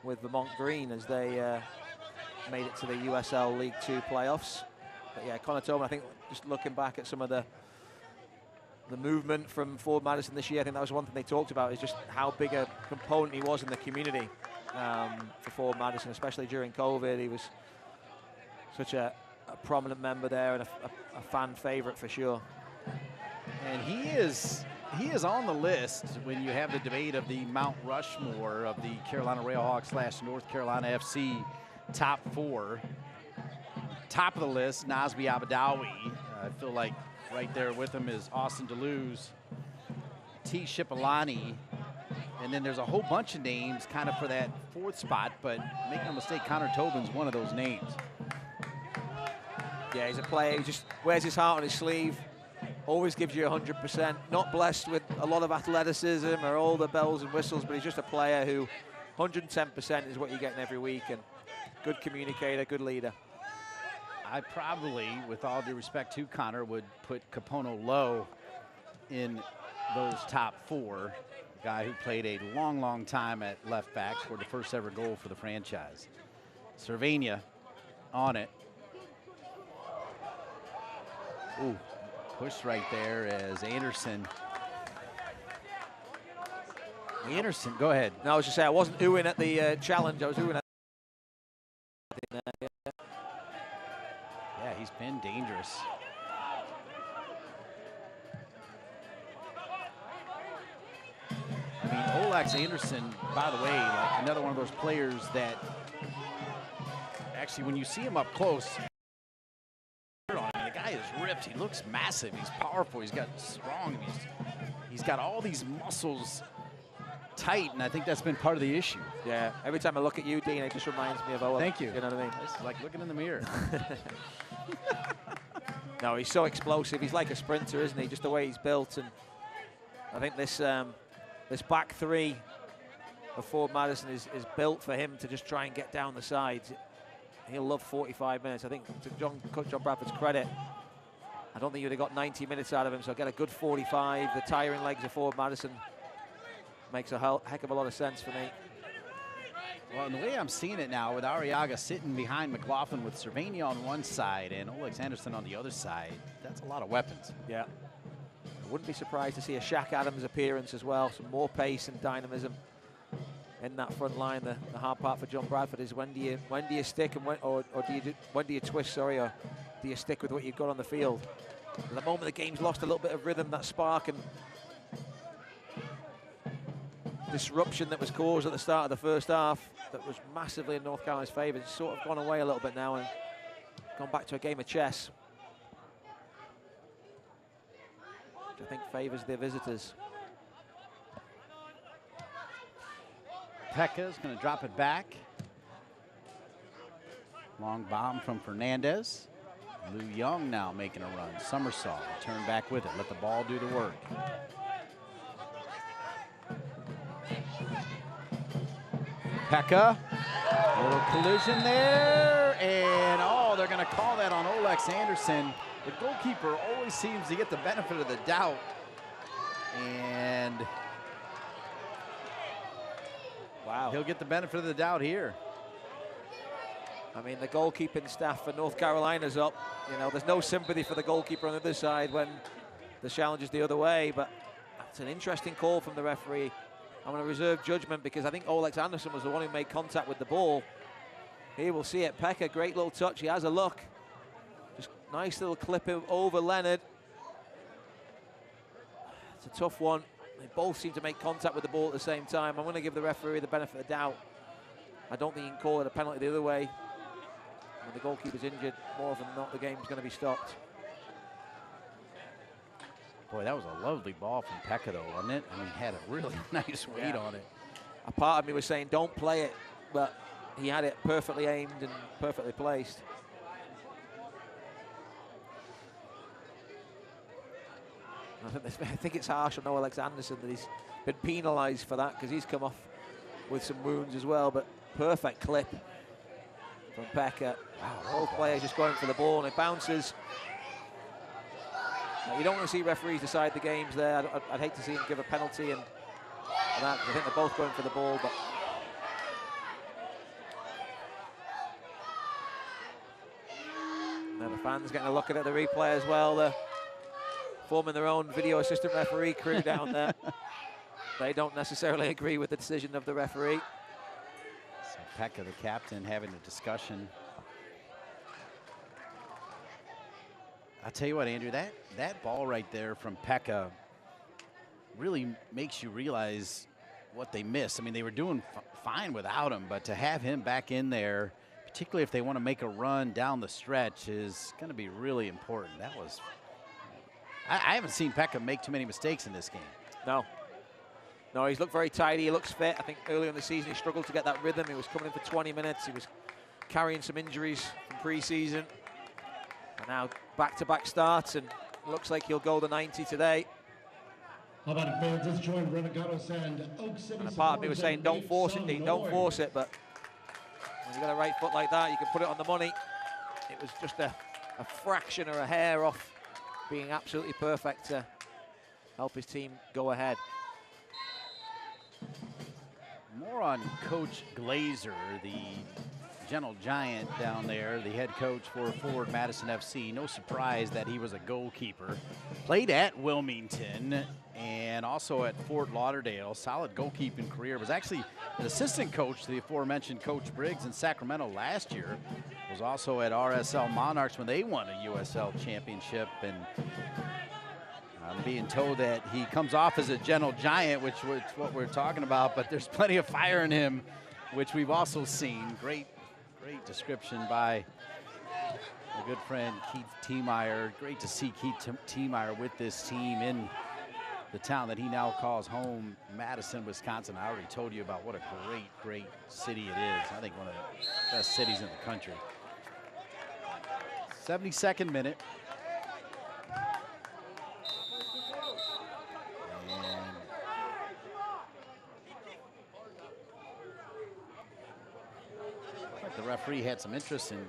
with Vermont Green as they made it to the USL League 2 playoffs. But yeah, Connor Tobin, I think just looking back at some of the movement from Forward Madison this year, I think that was one thing they talked about, is just how big a component he was in the community for Forward Madison, especially during COVID. He was such a prominent member there and a fan favorite for sure. And he is on the list when you have the debate of the Mount Rushmore of the Carolina Railhawks / North Carolina FC top four. Top of the list, Nasby Abadawi. I feel like right there with him is Austin DeLuz, T. Shipalani, and then there's a whole bunch of names kind of for that fourth spot, but make no mistake, Connor Tobin's one of those names. Yeah, he's a player who just wears his heart on his sleeve. Always gives you 100%. Not blessed with a lot of athleticism or all the bells and whistles, but he's just a player who 110% is what you're getting every week, and good communicator, good leader. I probably, with all due respect to Connor, would put Capono low in those top four. A guy who played a long, long time at left back, scored the first ever goal for the franchise. Cervania on it. Ooh. Push right there as Anderson. Anderson, go ahead. No, I was just saying I wasn't oohing at the challenge. I was oohing at. Yeah, he's been dangerous. I mean, Olax Anderson, by the way, like another one of those players that actually, when you see him up close, the guy is ripped. He looks massive. He's powerful. He's got strong. He's got all these muscles tight, and I think that's been part of the issue. Yeah. Every time I look at you, Dean, it just reminds me of Owen. Thank you. You know what I mean? It's like looking in the mirror. No, he's so explosive. He's like a sprinter, isn't he? Just the way he's built, and I think this this back three of Forward Madison is built for him to just try and get down the sides. He'll love 45 minutes. I think to John Bradford's credit, I don't think you'd have got 90 minutes out of him, so get a good 45. The tiring legs of Forward Madison makes a heck of a lot of sense for me. Well, and the way I'm seeing it now, with Arriaga sitting behind McLaughlin with Cervania on one side and Olex Anderson on the other side, that's a lot of weapons. Yeah. I wouldn't be surprised to see a Shaq Adams appearance as well, some more pace and dynamism. in that front line. The hard part for John Bradford is when do you stick and when do you twist, sorry, or do you stick with what you've got on the field? At the moment, the game's lost a little bit of rhythm, that spark and disruption that was caused at the start of the first half that was massively in North Carolina's favour. It's sort of gone away a little bit now and gone back to a game of chess, which I think favours the visitors. Pekka's going to drop it back. Long bomb from Fernandez. Lou Young now making a run. Somersault, turn back with it. Let the ball do the work. Pekka, little collision there, and oh, they're going to call that on Olex Anderson. The goalkeeper always seems to get the benefit of the doubt, and wow, he'll get the benefit of the doubt here. I mean, the goalkeeping staff for North Carolina's up. You know, there's no sympathy for the goalkeeper on the other side when the challenge is the other way, but that's an interesting call from the referee. I'm going to reserve judgment because I think Olex Anderson was the one who made contact with the ball. Here we'll see it. Pekka, great little touch. He has a look. Just nice little clip over Leonard. It's a tough one. They both seem to make contact with the ball at the same time. I'm going to give the referee the benefit of the doubt. I don't think he can call it a penalty the other way. When the goalkeeper's injured, more often than not, the game's going to be stopped. Boy, that was a lovely ball from Pekka, though, wasn't it? I mean, he had a really nice weight on it. A part of me was saying, don't play it, but he had it perfectly aimed and perfectly placed. I think it's harsh on Olex Anderson that he's been penalised for that because he's come off with some wounds as well, but perfect clip from Pekka. Wow, both players just going for the ball and it bounces. You don't want to see referees decide the games there. I'd hate to see him give a penalty and that. I think they're both going for the ball, but now the fans getting a look at the replay as well. They're forming their own video assistant referee crew down there. They don't necessarily agree with the decision of the referee. So Pekka, the captain, having a discussion. I'll tell you what, Andrew, that ball right there from Pekka really makes you realize what they missed. I mean, they were doing fine without him, but to have him back in there, particularly if they want to make a run down the stretch, is going to be really important. That was, I haven't seen Pekka make too many mistakes in this game. No, he's looked very tidy. He looks fit. I think earlier in the season he struggled to get that rhythm. He was coming in for 20 minutes. He was carrying some injuries from pre-season. And now back-to-back starts, and looks like he'll go the 90 today. How about fans? Let's join Renegados and Oak City. And a part of me was saying, don't force it, Dean, don't force it. But when you've got a right foot like that, you can put it on the money. It was just a fraction or a hair off being absolutely perfect to help his team go ahead. More on Coach Glazer, the gentle giant down there, the head coach for Forward Madison FC. No surprise that he was a goalkeeper. Played at Wilmington and also at Fort Lauderdale. Solid goalkeeping career. Was actually an assistant coach to the aforementioned Coach Briggs in Sacramento last year. Was also at RSL Monarchs when they won a USL championship. And I'm being told that he comes off as a gentle giant, which is what we're talking about, but there's plenty of fire in him, which we've also seen. Great description by a good friend, Keith Tiemeyer. Great to see Keith Tiemeyer with this team in the town that he now calls home, Madison, Wisconsin. I already told you about what a great city it is. I think one of the best cities in the country. 72nd minute. The referee had some interest in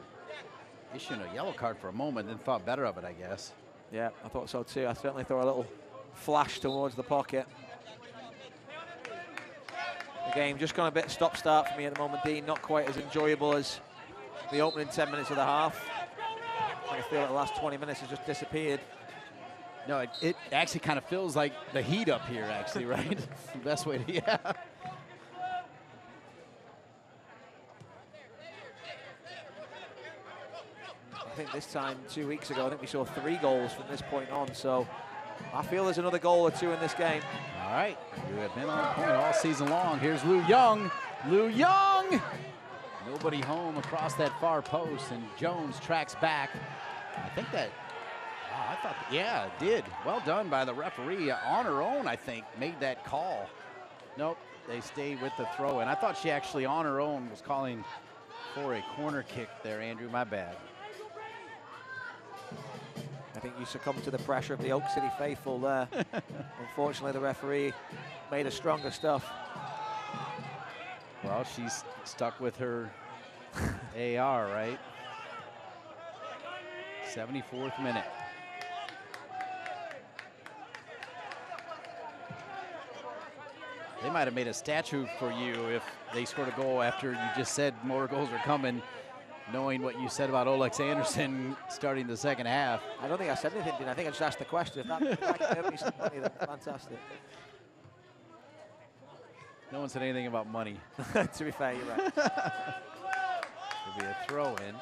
issuing a yellow card for a moment, then thought better of it, I guess. Yeah, I thought so too. I certainly threw a little flash towards the pocket. The game just gone a bit stop-start for me at the moment, Dean. Not quite as enjoyable as the opening 10 minutes of the half. I feel like the last 20 minutes has just disappeared. No, it actually kind of feels like the heat up here, actually, right? The best way to, yeah. I think this time 2 weeks ago, I think we saw 3 goals from this point on. So I feel there's another goal or 2 in this game. All right, you have been on point all season long. Here's Lou Young. Lou Young! Nobody home across that far post, and Jones tracks back. I think that, wow, I thought, yeah, it did. Well done by the referee. On her own, I think, made that call. Nope, they stayed with the throw. And I thought she actually, on her own, was calling for a corner kick there, Andrew. My bad. I think you succumbed to the pressure of the Oak City faithful there. Unfortunately, the referee made a stronger stuff. Well, she's stuck with her AR, right? 74th minute. They might have made a statue for you if they scored a goal after you just said more goals are coming, knowing what you said about Olex Anderson starting the second half. I don't think I said anything, did I? I think I just asked the question. If that can help me some money, then fantastic. No one said anything about money. To be fair, you're right. It'll be a throw-in.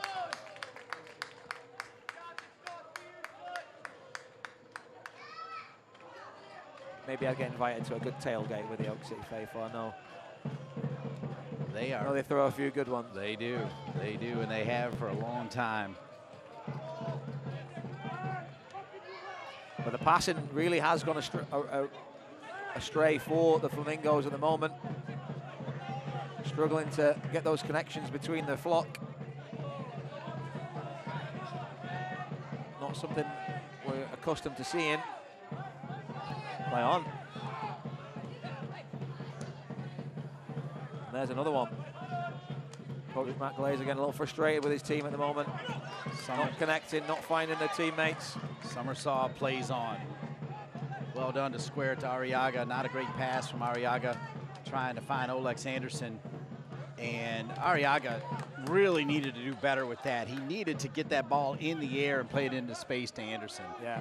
Maybe I'll get invited to a good tailgate with the Oak City faithful. I know. They are. I know they throw a few good ones. They do. They do, and they have for a long time. But the passing really has gone astray for the Flamingos at the moment. Struggling to get those connections between the flock. Not something we're accustomed to seeing. Play on. And there's another one. Coach Matt Glazer getting a little frustrated with his team at the moment. Not connecting, not finding their teammates. Summersaw plays on. Well done to square it to Arriaga. Not a great pass from Arriaga, trying to find Olex Anderson. And Arriaga really needed to do better with that. He needed to get that ball in the air and play it into space to Anderson. Yeah.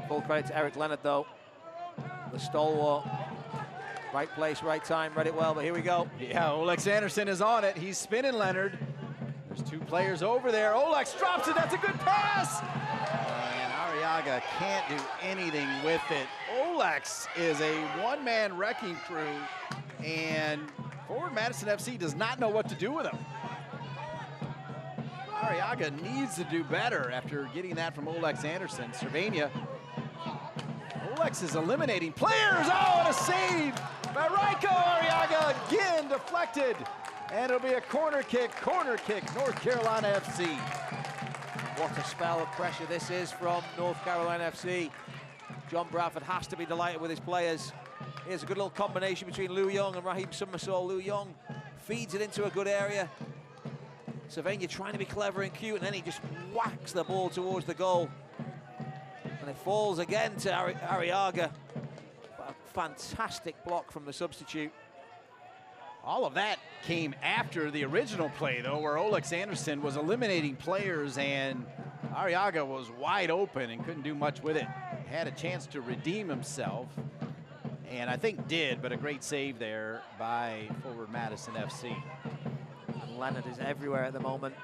Full credit to Eric Leonard, though. The stalwart. Right place, right time, read it well, but here we go. Yeah, Olex Anderson is on it. He's spinning Leonard. There's 2 players over there. Olex drops it. That's a good pass. And Arriaga can't do anything with it. Olex is a one-man wrecking crew, and forward Madison FC does not know what to do with him. Arriaga needs to do better after getting that from Olex Anderson. Cervania. Olex is eliminating players. Oh, and a save by Raiko. Arriaga again deflected. And it'll be a corner kick, North Carolina FC. What a spell of pressure this is from North Carolina FC. John Bradford has to be delighted with his players. Here's a good little combination between Lou Young and Raheem Summersall. Lou Young feeds it into a good area. Cervania trying to be clever and cute, and then he just whacks the ball towards the goal. And it falls again to Arriaga. But a fantastic block from the substitute. All of that came after the original play, though, where Olex Anderson was eliminating players and Arriaga was wide open and couldn't do much with it. Had a chance to redeem himself, and I think did, but a great save there by forward Madison FC. And Leonard is everywhere at the moment.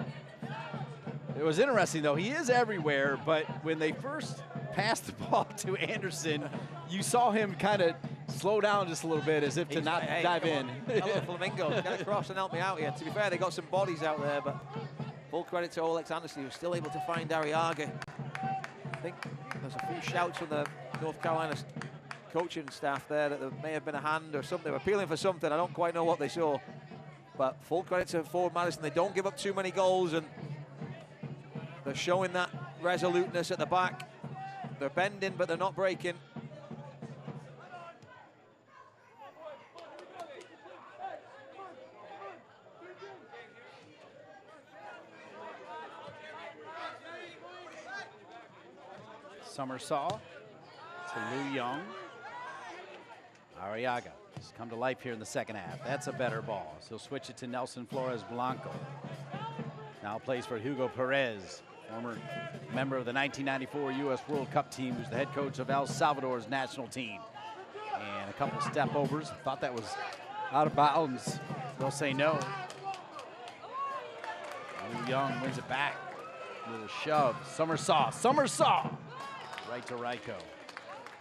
It was interesting, though. He is everywhere, but when they first passed the ball to Anderson, you saw him kind of slow down just a little bit as if to not dive in. Hello, Flamingo. Get across and help me out here. To be fair, they got some bodies out there, but full credit to Olex Anderson, who was still able to find Arriaga. I think there's a few shouts from the North Carolina coaching staff there that there may have been a hand or something. They were appealing for something. I don't quite know what they saw. But full credit to forward Madison. They don't give up too many goals, and they're showing that resoluteness at the back. They're bending, but they're not breaking. Summersaw to Lou Young. Arriaga has come to life here in the second half. That's a better ball. So switch it to Nelson Flores Blanco. Now plays for Hugo Perez, former member of the 1994 U.S. World Cup team, who's the head coach of El Salvador's national team. And a couple step overs. Thought that was out of bounds. They'll say no. Lou Young wins it back. Little shove. Somersault. Right to Ryko.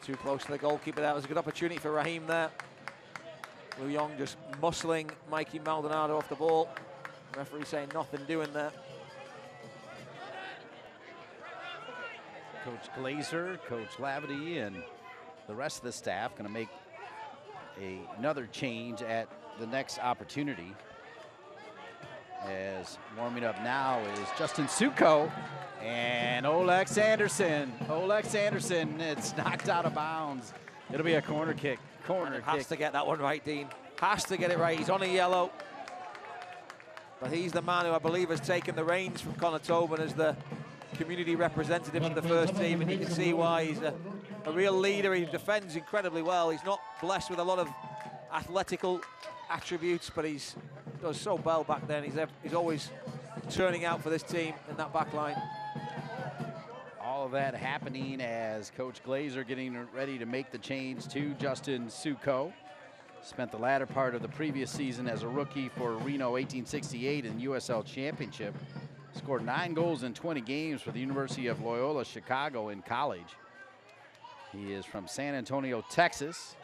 Too close to the goalkeeper. That was a good opportunity for Raheem there. Lu Yong just muscling Mikey Maldonado off the ball. The referee saying nothing doing there. Coach Glazer, Coach Lavity, and the rest of the staff going to make another change at the next opportunity. As warming up now is Justin Suko and Olex Anderson. Olex Anderson, it's knocked out of bounds. It'll be a corner kick. Has to get that one right, Dean. Has to get it right. He's on a yellow. But he's the man who I believe has taken the reins from Connor Tobin as the community representative of the first team, and you can see why. He's a real leader. He defends incredibly well. He's not blessed with a lot of athletical attributes, but he does so well back then. He's always turning out for this team in that back line. All of that happening as Coach Glazer getting ready to make the change to Justin Suko. Spent the latter part of the previous season as a rookie for Reno 1868 in USL Championship. Scored 9 goals in 20 games for the University of Loyola Chicago in college. He is from San Antonio, Texas.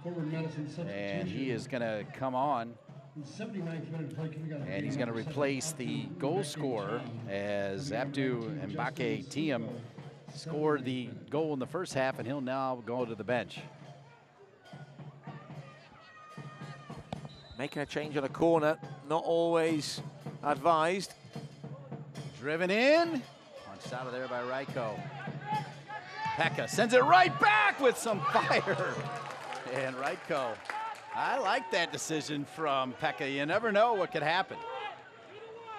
And he is going to come on. And he's going to replace the goal scorer as Abdu Mbake Tiem scored the goal in the first half, and he'll now go to the bench. Making a change on a corner, not always advised. Driven in, punched out of there by Ryko. Pekka sends it right back with some fire. And Ryko, I like that decision from Pekka. You never know what could happen.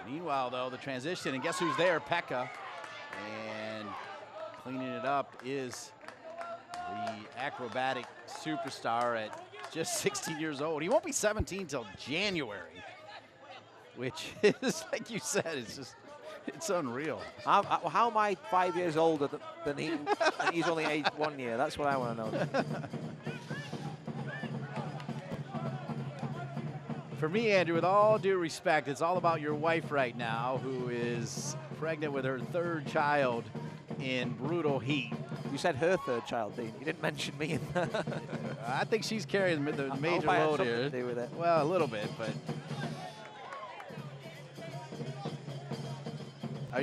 Meanwhile, though, the transition, and guess who's there? Pekka. And cleaning it up is the acrobatic superstar at just 16 years old. He won't be 17 till January, which is, like you said, it's unreal. How am I 5 years older than he? And he's only aged 1 year. That's what I want to know. For me, Andrew, with all due respect, it's all about your wife right now, who is pregnant with her 3rd child in brutal heat. You said her 3rd child, Dean. You didn't mention me in that. I think she's carrying the major load here. To do with it. Well, a little bit, but.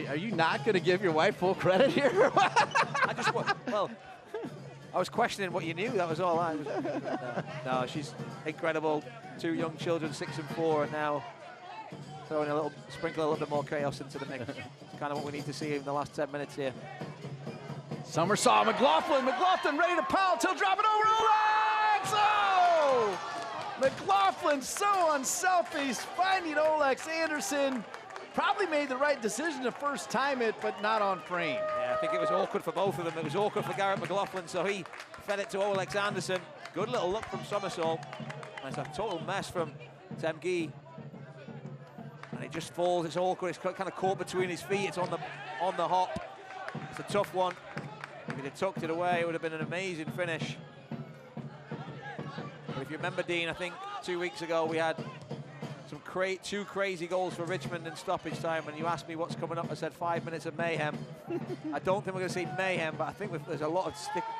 Are you not going to give your wife full credit here? I was questioning what you knew. That was all. No, she's incredible. 2 young children, 6 and 4, and now sprinkle a little bit more chaos into the mix. It's kind of what we need to see in the last 10 minutes here. Somersault, McLaughlin ready to pounce. He'll drop it over Olex. Oh! McLaughlin so unselfish, finding Olex Anderson. Probably made the right decision to first time it, but not on frame. Yeah, I think it was awkward for both of them. It was awkward for Garrett McLaughlin, so he fed it to Olex Anderson. Good little look from Somersault. It's a total mess from Temgi. And it just falls. It's awkward. It's kind of caught between his feet. It's on the hop. It's a tough one. If he'd have tucked it away, it would have been an amazing finish. But if you remember, Dean, I think 2 weeks ago we had some 2 crazy goals for Richmond in stoppage time, and you asked me what's coming up. I said 5 minutes of mayhem. I don't think we're going to see mayhem, but I think there's a lot of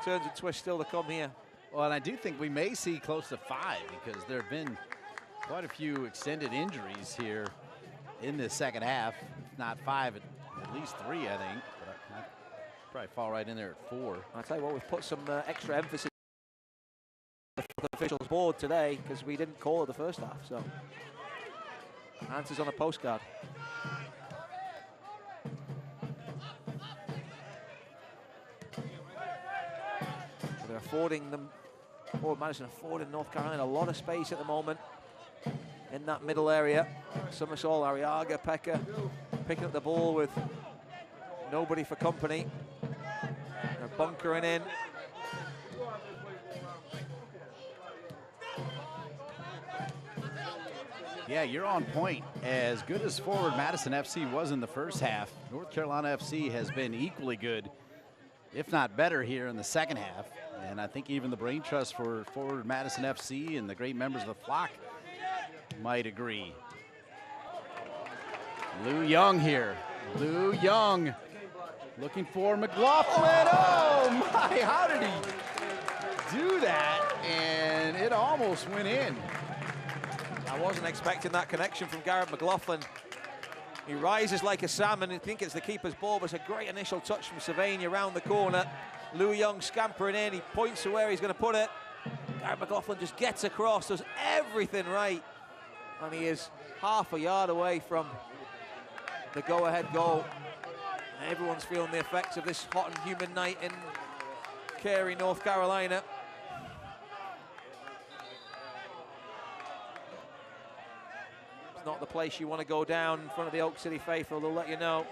turns and twists still to come here. Well, and I do think we may see close to 5 because there have been quite a few extended injuries here in the second half. If not 5, at least 3, I think. But I'd probably fall right in there at 4. I'll tell you what, we've put some extra emphasis on the officials' board today because we didn't call it the first half. So answers on a postcard. They're affording them. Madison affording North Carolina a lot of space at the moment in that middle area. Somersault, Arriaga, Pekka picking up the ball with nobody for company. They're bunkering in. Yeah, you're on point. As good as forward Madison FC was in the first half, North Carolina FC has been equally good, if not better, here in the second half. And I think even the brain trust for forward Madison FC and the great members of the flock might agree. Lu Yong here. Lou Young looking for McLaughlin. Oh my, how did he do that? And it almost went in. I wasn't expecting that connection from Garrett McLaughlin. He rises like a salmon. I think it's the keeper's ball, but it's a great initial touch from Sylvania around the corner. Lou Young scampering in. He points to where he's going to put it. Garrett McLaughlin just gets across, does everything right. And he is half a yard away from the go-ahead goal. And everyone's feeling the effects of this hot and humid night in Cary, North Carolina. It's not the place you want to go down in front of the Oak City faithful, they'll let you know.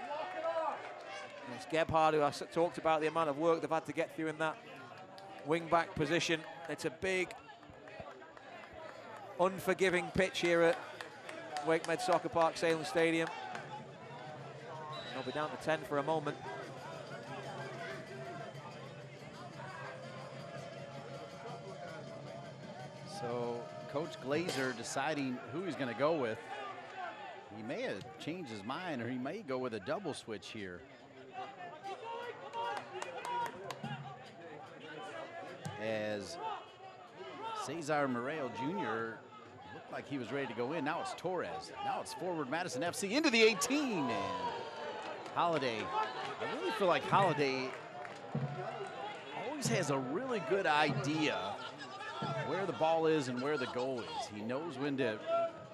And it's Gebhard who I talked about the amount of work they've had to get through in that wing-back position. It's a big, unforgiving pitch here at Wake Med Soccer Park, Salem Stadium. They'll be down to 10 for a moment. So Coach Glazer deciding who he's going to go with. He may have changed his mind, or he may go with a double switch here. As Cesar Moreo Jr. looked like he was ready to go in. Now it's Torres. Now it's forward Madison FC into the 18. And Holiday. I really feel like Holiday always has a really good idea where the ball is and where the goal is. He knows when to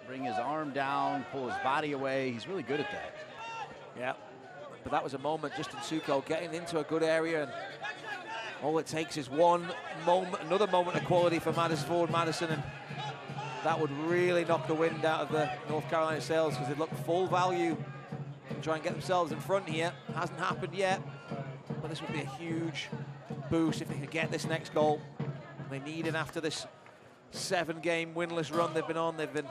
bring his arm down, pull his body away. He's really good at that. Yeah, but that was a moment, Justin Suko getting into a good area, and all it takes is one moment, another moment of quality for Madison, forward Madison, and that would really knock the wind out of the North Carolina Sails, because they'd look full value and try and get themselves in front here. Hasn't happened yet, but this would be a huge boost if they could get this next goal. They need it after this 7-game winless run they've been on. They've been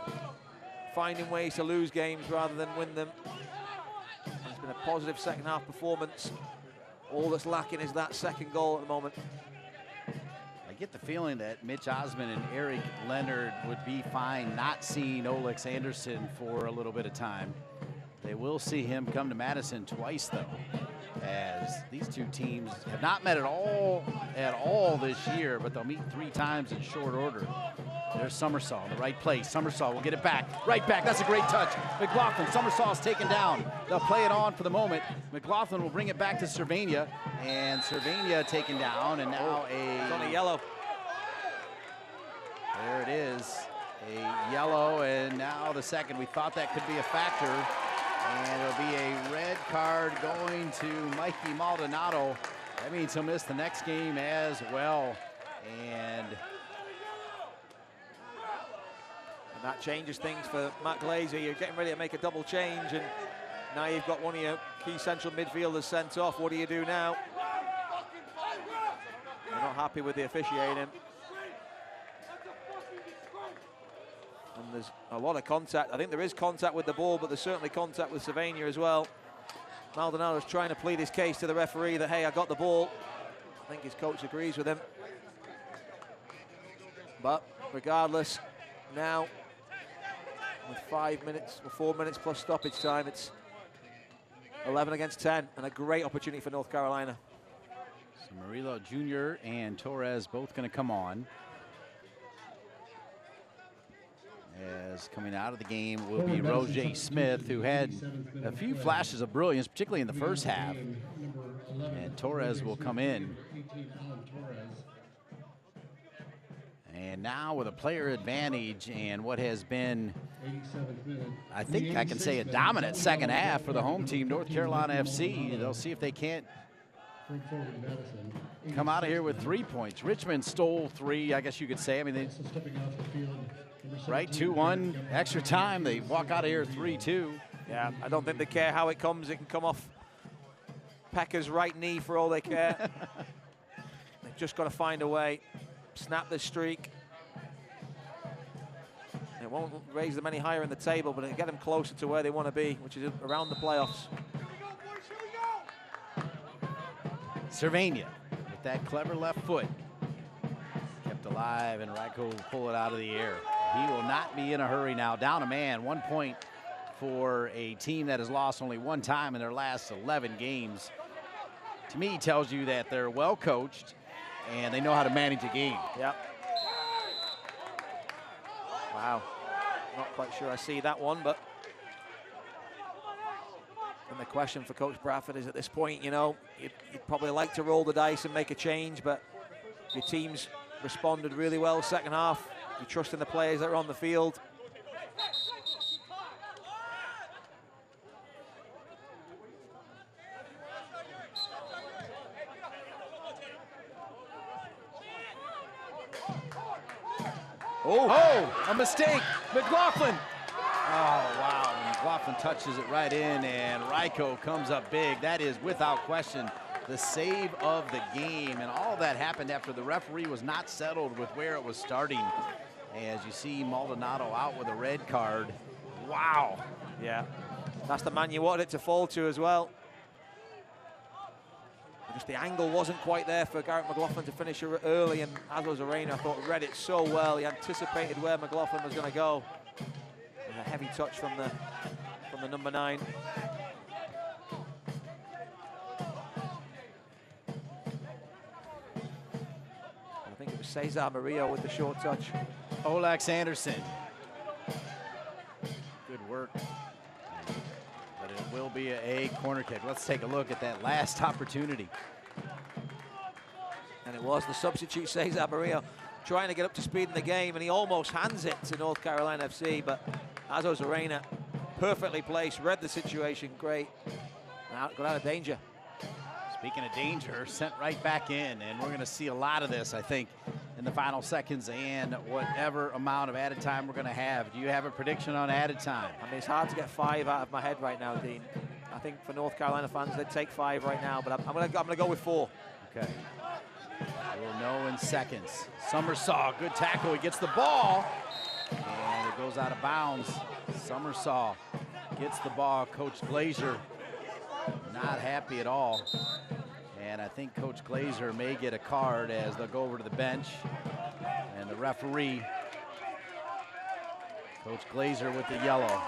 finding ways to lose games rather than win them. It's been a positive second half performance. All that's lacking is that second goal at the moment. I get the feeling that Mitch Osmond and Eric Leonard would be fine not seeing Olex Anderson for a little bit of time. They will see him come to Madison twice, though, as these two teams have not met at all this year, but they'll meet 3 times in short order. There's Summersall in the right place. Summersall will get it back. Right back. That's a great touch. McLaughlin. Summersall is taken down. They'll play it on for the moment. McLaughlin will bring it back to Cervania, and Cervania taken down, and now it's on a yellow. There it is. A yellow, and now the second. We thought that could be a factor. And it'll be a red card going to Mikey Maldonado. That means he'll miss the next game as well. And that changes things for Matt Glazer. You're getting ready to make a double change, and now you've got one of your key central midfielders sent off. What do you do now? You're not happy with the officiating. And there's a lot of contact. I think there is contact with the ball, but there's certainly contact with Sylvania as well. Maldonado's trying to plead his case to the referee that, hey, I got the ball. I think his coach agrees with him. But regardless, now with 5 minutes, or 4 minutes plus stoppage time, it's 11 against 10, and a great opportunity for North Carolina. So Murillo Jr. and Torres both going to come on. As coming out of the game will be Roger Smith, who had a few flashes of brilliance, particularly in the first half. And Torres will come in. And now with a player advantage and what has been, I think I can say, a dominant second half for the home team, North Carolina FC. They'll see if they can't come out of here with 3 points. Richmond stole 3, I guess you could say. I mean, they, right, 2-1, extra time. They walk out of here 3-2. Yeah, I don't think they care how it comes. It can come off Pecker's right knee for all they care. They've just got to find a way, snap this streak. It won't raise them any higher in the table, but it'll get them closer to where they want to be, which is around the playoffs. Cervania with that clever left foot. Kept alive, and Ryko will pull it out of the air. He will not be in a hurry now. Down a man, 1 point for a team that has lost only one time in their last 11 games, to me tells you that they're well coached and they know how to manage a game. Yep. Wow. Not quite sure I see that one, but and the question for Coach Bradford is, at this point, you know, you'd probably like to roll the dice and make a change, but your team's responded really well second half. You trust in the players that are on the field. Oh, a mistake. McLaughlin. Oh, wow. McLaughlin touches it right in, and Ryko comes up big. That is, without question, the save of the game. And all that happened after the referee was not settled with where it was starting. As you see Maldonado out with a red card. Wow. Yeah, that's the man you wanted it to fall to as well. Just the angle wasn't quite there for Garrett McLaughlin to finish early, and Azos Arena, I thought, read it so well. He anticipated where McLaughlin was going to go. And a heavy touch from the number 9. I think it was Cesar Murillo with the short touch. Olex Anderson. Good work. But it will be a corner kick. Let's take a look at that last opportunity. And it was the substitute Cesar Murillo trying to get up to speed in the game, and he almost hands it to North Carolina FC, but Azos Arena perfectly placed, read the situation, great. Got out of danger. Speaking of danger, sent right back in, and we're going to see a lot of this, I think, in the final seconds and whatever amount of added time we're going to have. Do you have a prediction on added time? I mean, it's hard to get 5 out of my head right now, Dean. I think for North Carolina fans, they'd take 5 right now, but I'm going to go with 4. Okay. We'll know in seconds. Summersaw, good tackle. He gets the ball, and it goes out of bounds. Summersaw gets the ball. Coach Glazer not happy at all. And I think Coach Glazer may get a card as they'll go over to the bench. And the referee, Coach Glazer with the yellow.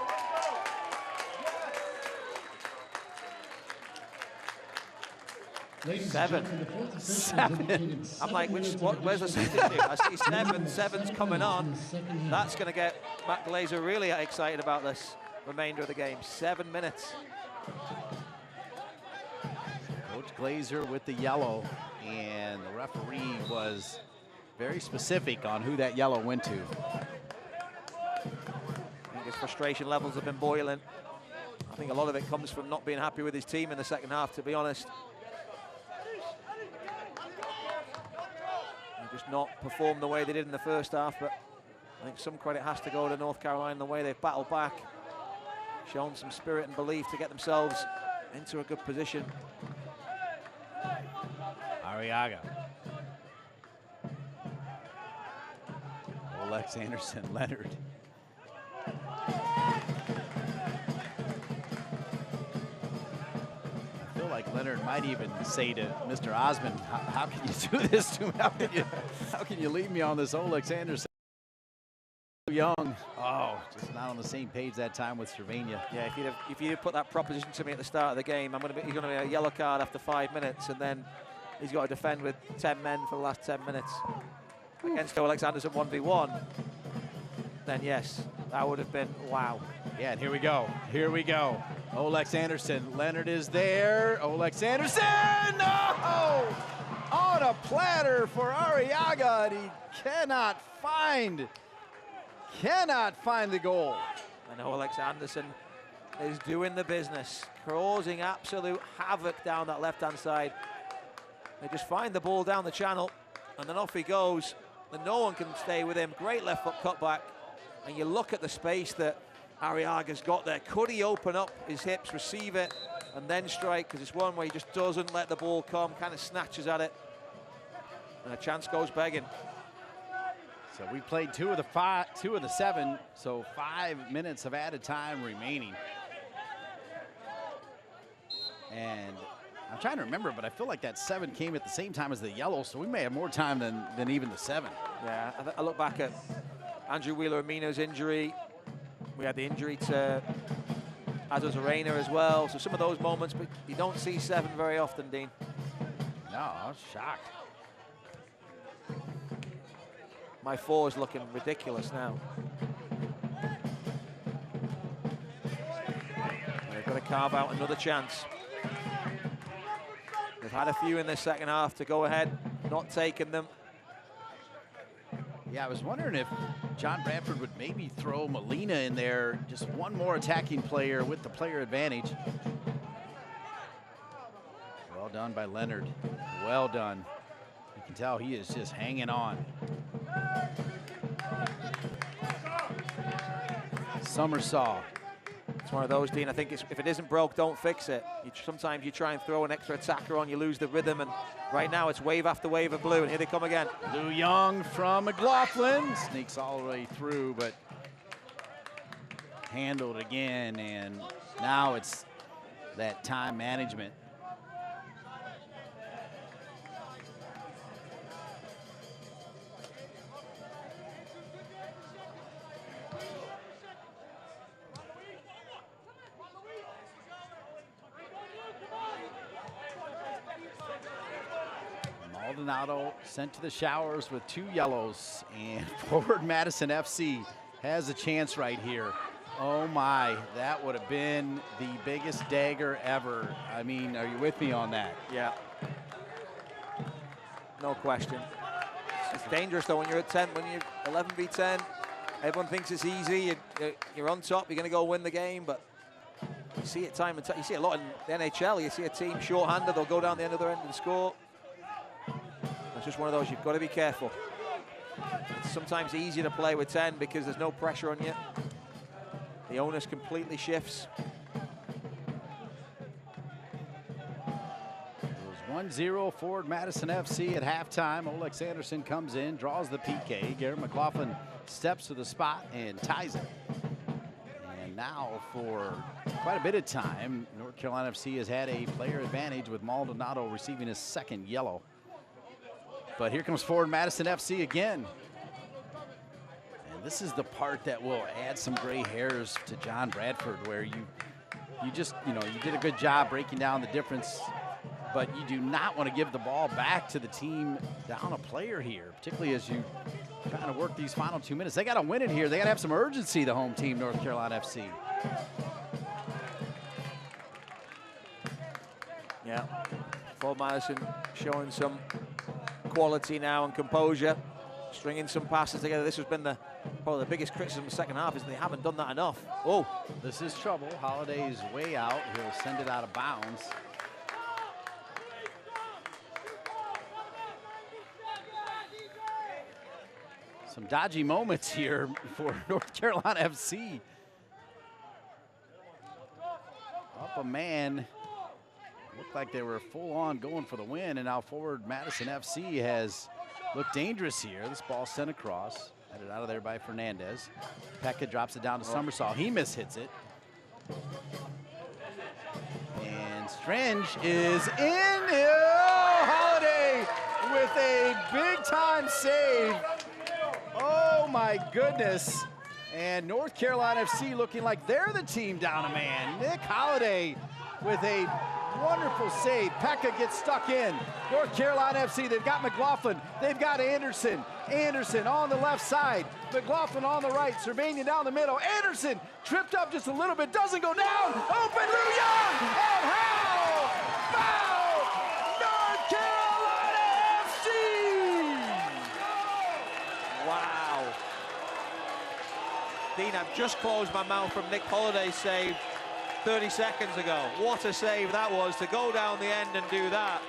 Seven. I'm like, where's the substitute? I see 7. 7's coming on. That's going to get Matt Glazer really excited about this remainder of the game. 7 minutes. Coach Glazer with the yellow, and the referee was very specific on who that yellow went to. I think his frustration levels have been boiling. I think a lot of it comes from not being happy with his team in the second half, to be honest. Just not performed the way they did in the first half, but I think some credit has to go to North Carolina, the way they've battled back, shown some spirit and belief to get themselves into a good position. Arriaga. Olex Anderson, Leonard. I feel like Leonard might even say to Mr. Osmond, how can you do this to me? How can you leave me on this Olex Anderson? Young. Oh, just not on the same page that time with Cervania. Yeah, if you'd have put that proposition to me at the start of the game, he's going to be a yellow card after 5 minutes, and then he's got to defend with 10 men for the last 10 minutes against Olex Anderson 1v1. Then yes, that would have been wow. Yeah, and here we go. Here we go. Olex Anderson. Leonard is there. Olex Anderson! No! On a platter for Arriaga, and he cannot find the goal. And Olex Anderson is doing the business, causing absolute havoc down that left-hand side. They just find the ball down the channel, and then off he goes, and no one can stay with him. Great left foot cutback, and you look at the space that Arriaga's got there. Could he open up his hips, receive it, and then strike? Because it's one where he just doesn't let the ball come, kind of snatches at it, and a chance goes begging. So we played 2 of the 7, so 5 minutes of added time remaining. And I'm trying to remember, but I feel like that 7 came at the same time as the yellow, so we may have more time than even the 7. Yeah, I look back at Andrew Wheeler-Amina's injury. We had the injury to as does Arena as well. So some of those moments, but you don't see 7 very often, Dean. No, I was shocked. My 4 is looking ridiculous now. They've got to carve out another chance. They've had a few in the second half to go ahead, not taking them. Yeah, I was wondering if John Bradford would maybe throw Molina in there, just one more attacking player with the player advantage. Well done by Leonard. Well done. You can tell he is just hanging on. Somersault. It's one of those, Dean. I think if it isn't broke, don't fix it. Sometimes you try and throw an extra attacker on, you lose the rhythm, and right now it's wave after wave of blue, and here they come again. Lou Young from McLaughlin sneaks all the way through, but handled again, and now it's that time management. Maldonado sent to the showers with 2 yellows, and forward Madison FC has a chance right here. Oh my, that would have been the biggest dagger ever. I mean, are you with me on that? Yeah. No question. It's dangerous though when you're at 10, when you're 11 v 10. Everyone thinks it's easy. You're on top. You're going to go win the game, but you see it time and time. You see a lot in the NHL. You see a team short-handed. They'll go down the other end and score. It's just one of those. You've got to be careful. It's sometimes easier to play with 10 because there's no pressure on you. The onus completely shifts. It was 1-0 forward Madison FC at halftime. Olex Anderson comes in, draws the PK. Garrett McLaughlin steps to the spot and ties it. And now for quite a bit of time, North Carolina FC has had a player advantage with Maldonado receiving his 2nd yellow. But here comes forward Madison FC again. And this is the part that will add some gray hairs to John Bradford, where you did a good job breaking down the difference, but you do not want to give the ball back to the team down a player here, particularly as you trying to work these final 2 minutes. They got to win it here. They got to have some urgency, the home team, North Carolina FC. Yeah, Fort Madison showing some quality now and composure, stringing some passes together. This has been probably the biggest criticism of the second half, is they haven't done that enough. Oh, this is trouble. Holiday's way out. He'll send it out of bounds. Some dodgy moments here for North Carolina FC. Up a man. Looked like they were full on going for the win, and now forward Madison FC has looked dangerous here. This ball sent across, headed out of there by Fernandez. Pekka drops it down to Somersault. He mishits it. And Strange is in. Oh, Holiday with a big time save. Oh my goodness. And North Carolina FC looking like they're the team down a man. Nick Holiday with a wonderful save. Pekka gets stuck in. North Carolina FC, they've got McLaughlin. They've got Anderson. Anderson on the left side. McLaughlin on the right. Servania down the middle. Anderson tripped up just a little bit. Doesn't go down. Open Lou Young. And how about North Carolina FC? Wow. Dean, I've just closed my mouth from Nick Holiday's save 30 seconds ago. What a save that was, to go down the end and do that.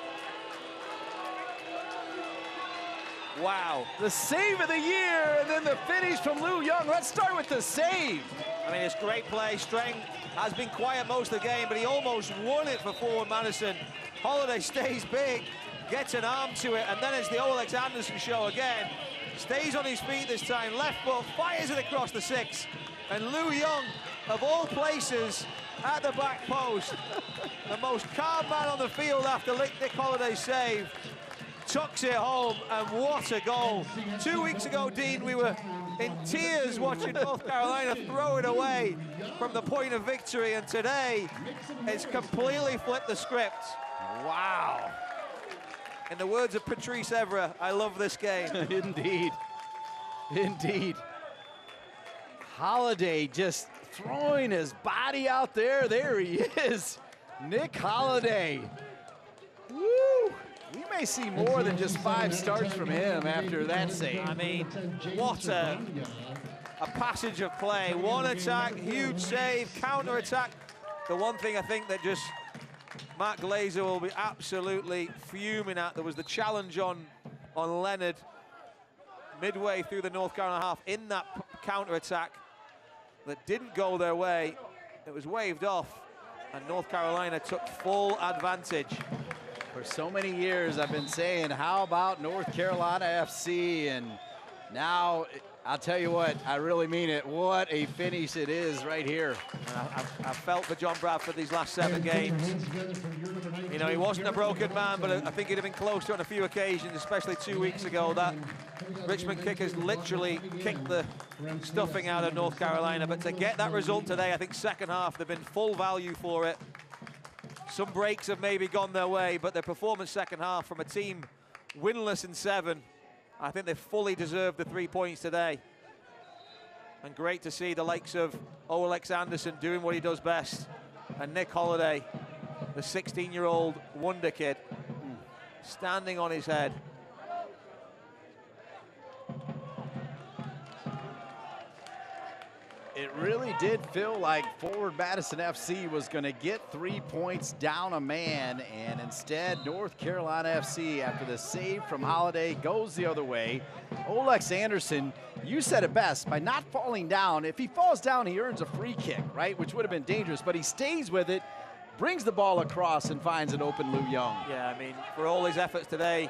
Wow. The save of the year, and then the finish from Lou Young. Let's start with the save. I mean, it's great play. Strang has been quiet most of the game, but he almost won it for forward Madison. Holiday stays big, gets an arm to it, and then it's the Olex Anderson show again. Stays on his feet this time, left foot, fires it across the 6. And Lou Young, of all places, at the back post. The most calm man on the field after Nick Holiday's save. Tucks it home, and what a goal. 2 weeks ago, Dean, we were in tears watching North Carolina throw it away from the point of victory, and today it's completely flipped the script. Wow. In the words of Patrice Evra, I love this game. Indeed. Indeed. Holiday just throwing his body out there. There he is. Nick Holiday. Woo! We may see more than just 5 starts from him after that save. I mean, what a passage of play. One attack, huge save, counter-attack. The one thing I think that just Matt Glazer will be absolutely fuming at, there was the challenge on Leonard midway through the North Carolina half in that counter-attack that didn't go their way. It was waved off, and North Carolina took full advantage. For so many years, I've been saying, how about North Carolina FC? And now, I'll tell you what, I really mean it. What a finish it is right here. I felt for John Bradford these last 7 games. You know, he wasn't a broken man, but I think he'd have been close to it on a few occasions, especially 2 weeks ago. That Richmond kickers literally kicked the stuffing out of North Carolina. But to get that result today, I think second half, they've been full value for it. Some breaks have maybe gone their way, but their performance second half from a team winless in 7, I think they fully deserved the 3 points today. And great to see the likes of Olex Anderson doing what he does best. And Nick Holiday, the 16-year-old wonder kid, standing on his head. It really did feel like forward Madison FC was going to get 3 points down a man, and instead North Carolina FC, after the save from Holiday, goes the other way. Olex Anderson, you said it best, by not falling down. If he falls down, he earns a free kick, right, which would have been dangerous, but he stays with it, brings the ball across, and finds an open Lou Young. Yeah, I mean, for all his efforts today,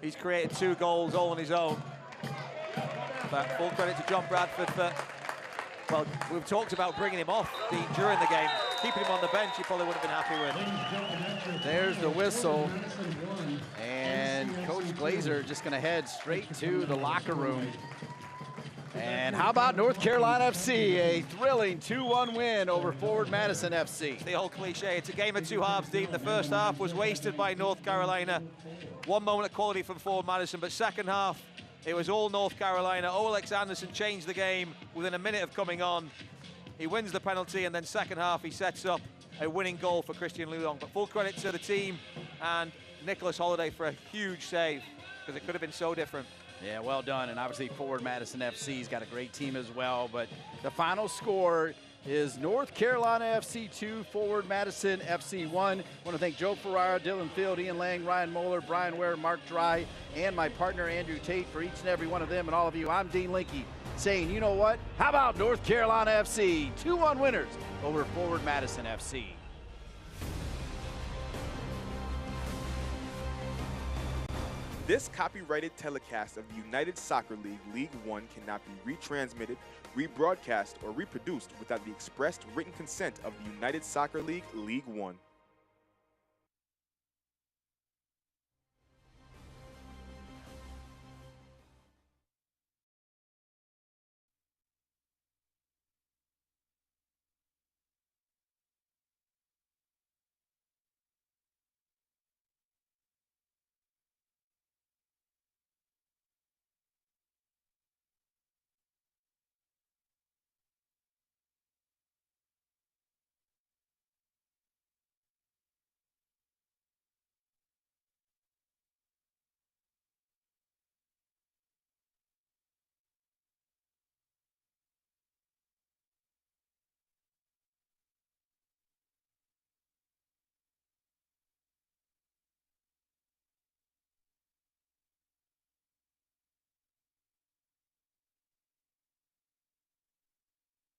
he's created 2 goals all on his own. But full credit to John Bradford for, well, we've talked about bringing him off during the game. Keeping him on the bench, he probably would have been happy with. There's the whistle. And Coach Glazer just going to head straight to the locker room. And how about North Carolina FC? A thrilling 2-1 win over forward Madison FC. The old cliche, it's a game of 2 halves, Dean. The first half was wasted by North Carolina. 1 moment of quality from forward Madison, but second half, it was all North Carolina. Olex Anderson changed the game within a minute of coming on. He wins the penalty, and then second half, he sets up a winning goal for Christian Lulong. But full credit to the team and Nicholas Holiday for a huge save, because it could have been so different. Yeah, well done. And obviously forward Madison FC's got a great team as well. But the final score is North Carolina FC 2, forward Madison FC 1. I want to thank Joe Ferrara, Dylan Field, Ian Lang, Ryan Moeller, Brian Ware, Mark Dry, and my partner Andrew Tate. For each and every one of them and all of you, I'm Dean Linke saying, you know what? How about North Carolina FC? 2-1 winners over forward Madison FC. This copyrighted telecast of the United Soccer League League One cannot be retransmitted, rebroadcast, or reproduced without the expressed written consent of the United Soccer League League One.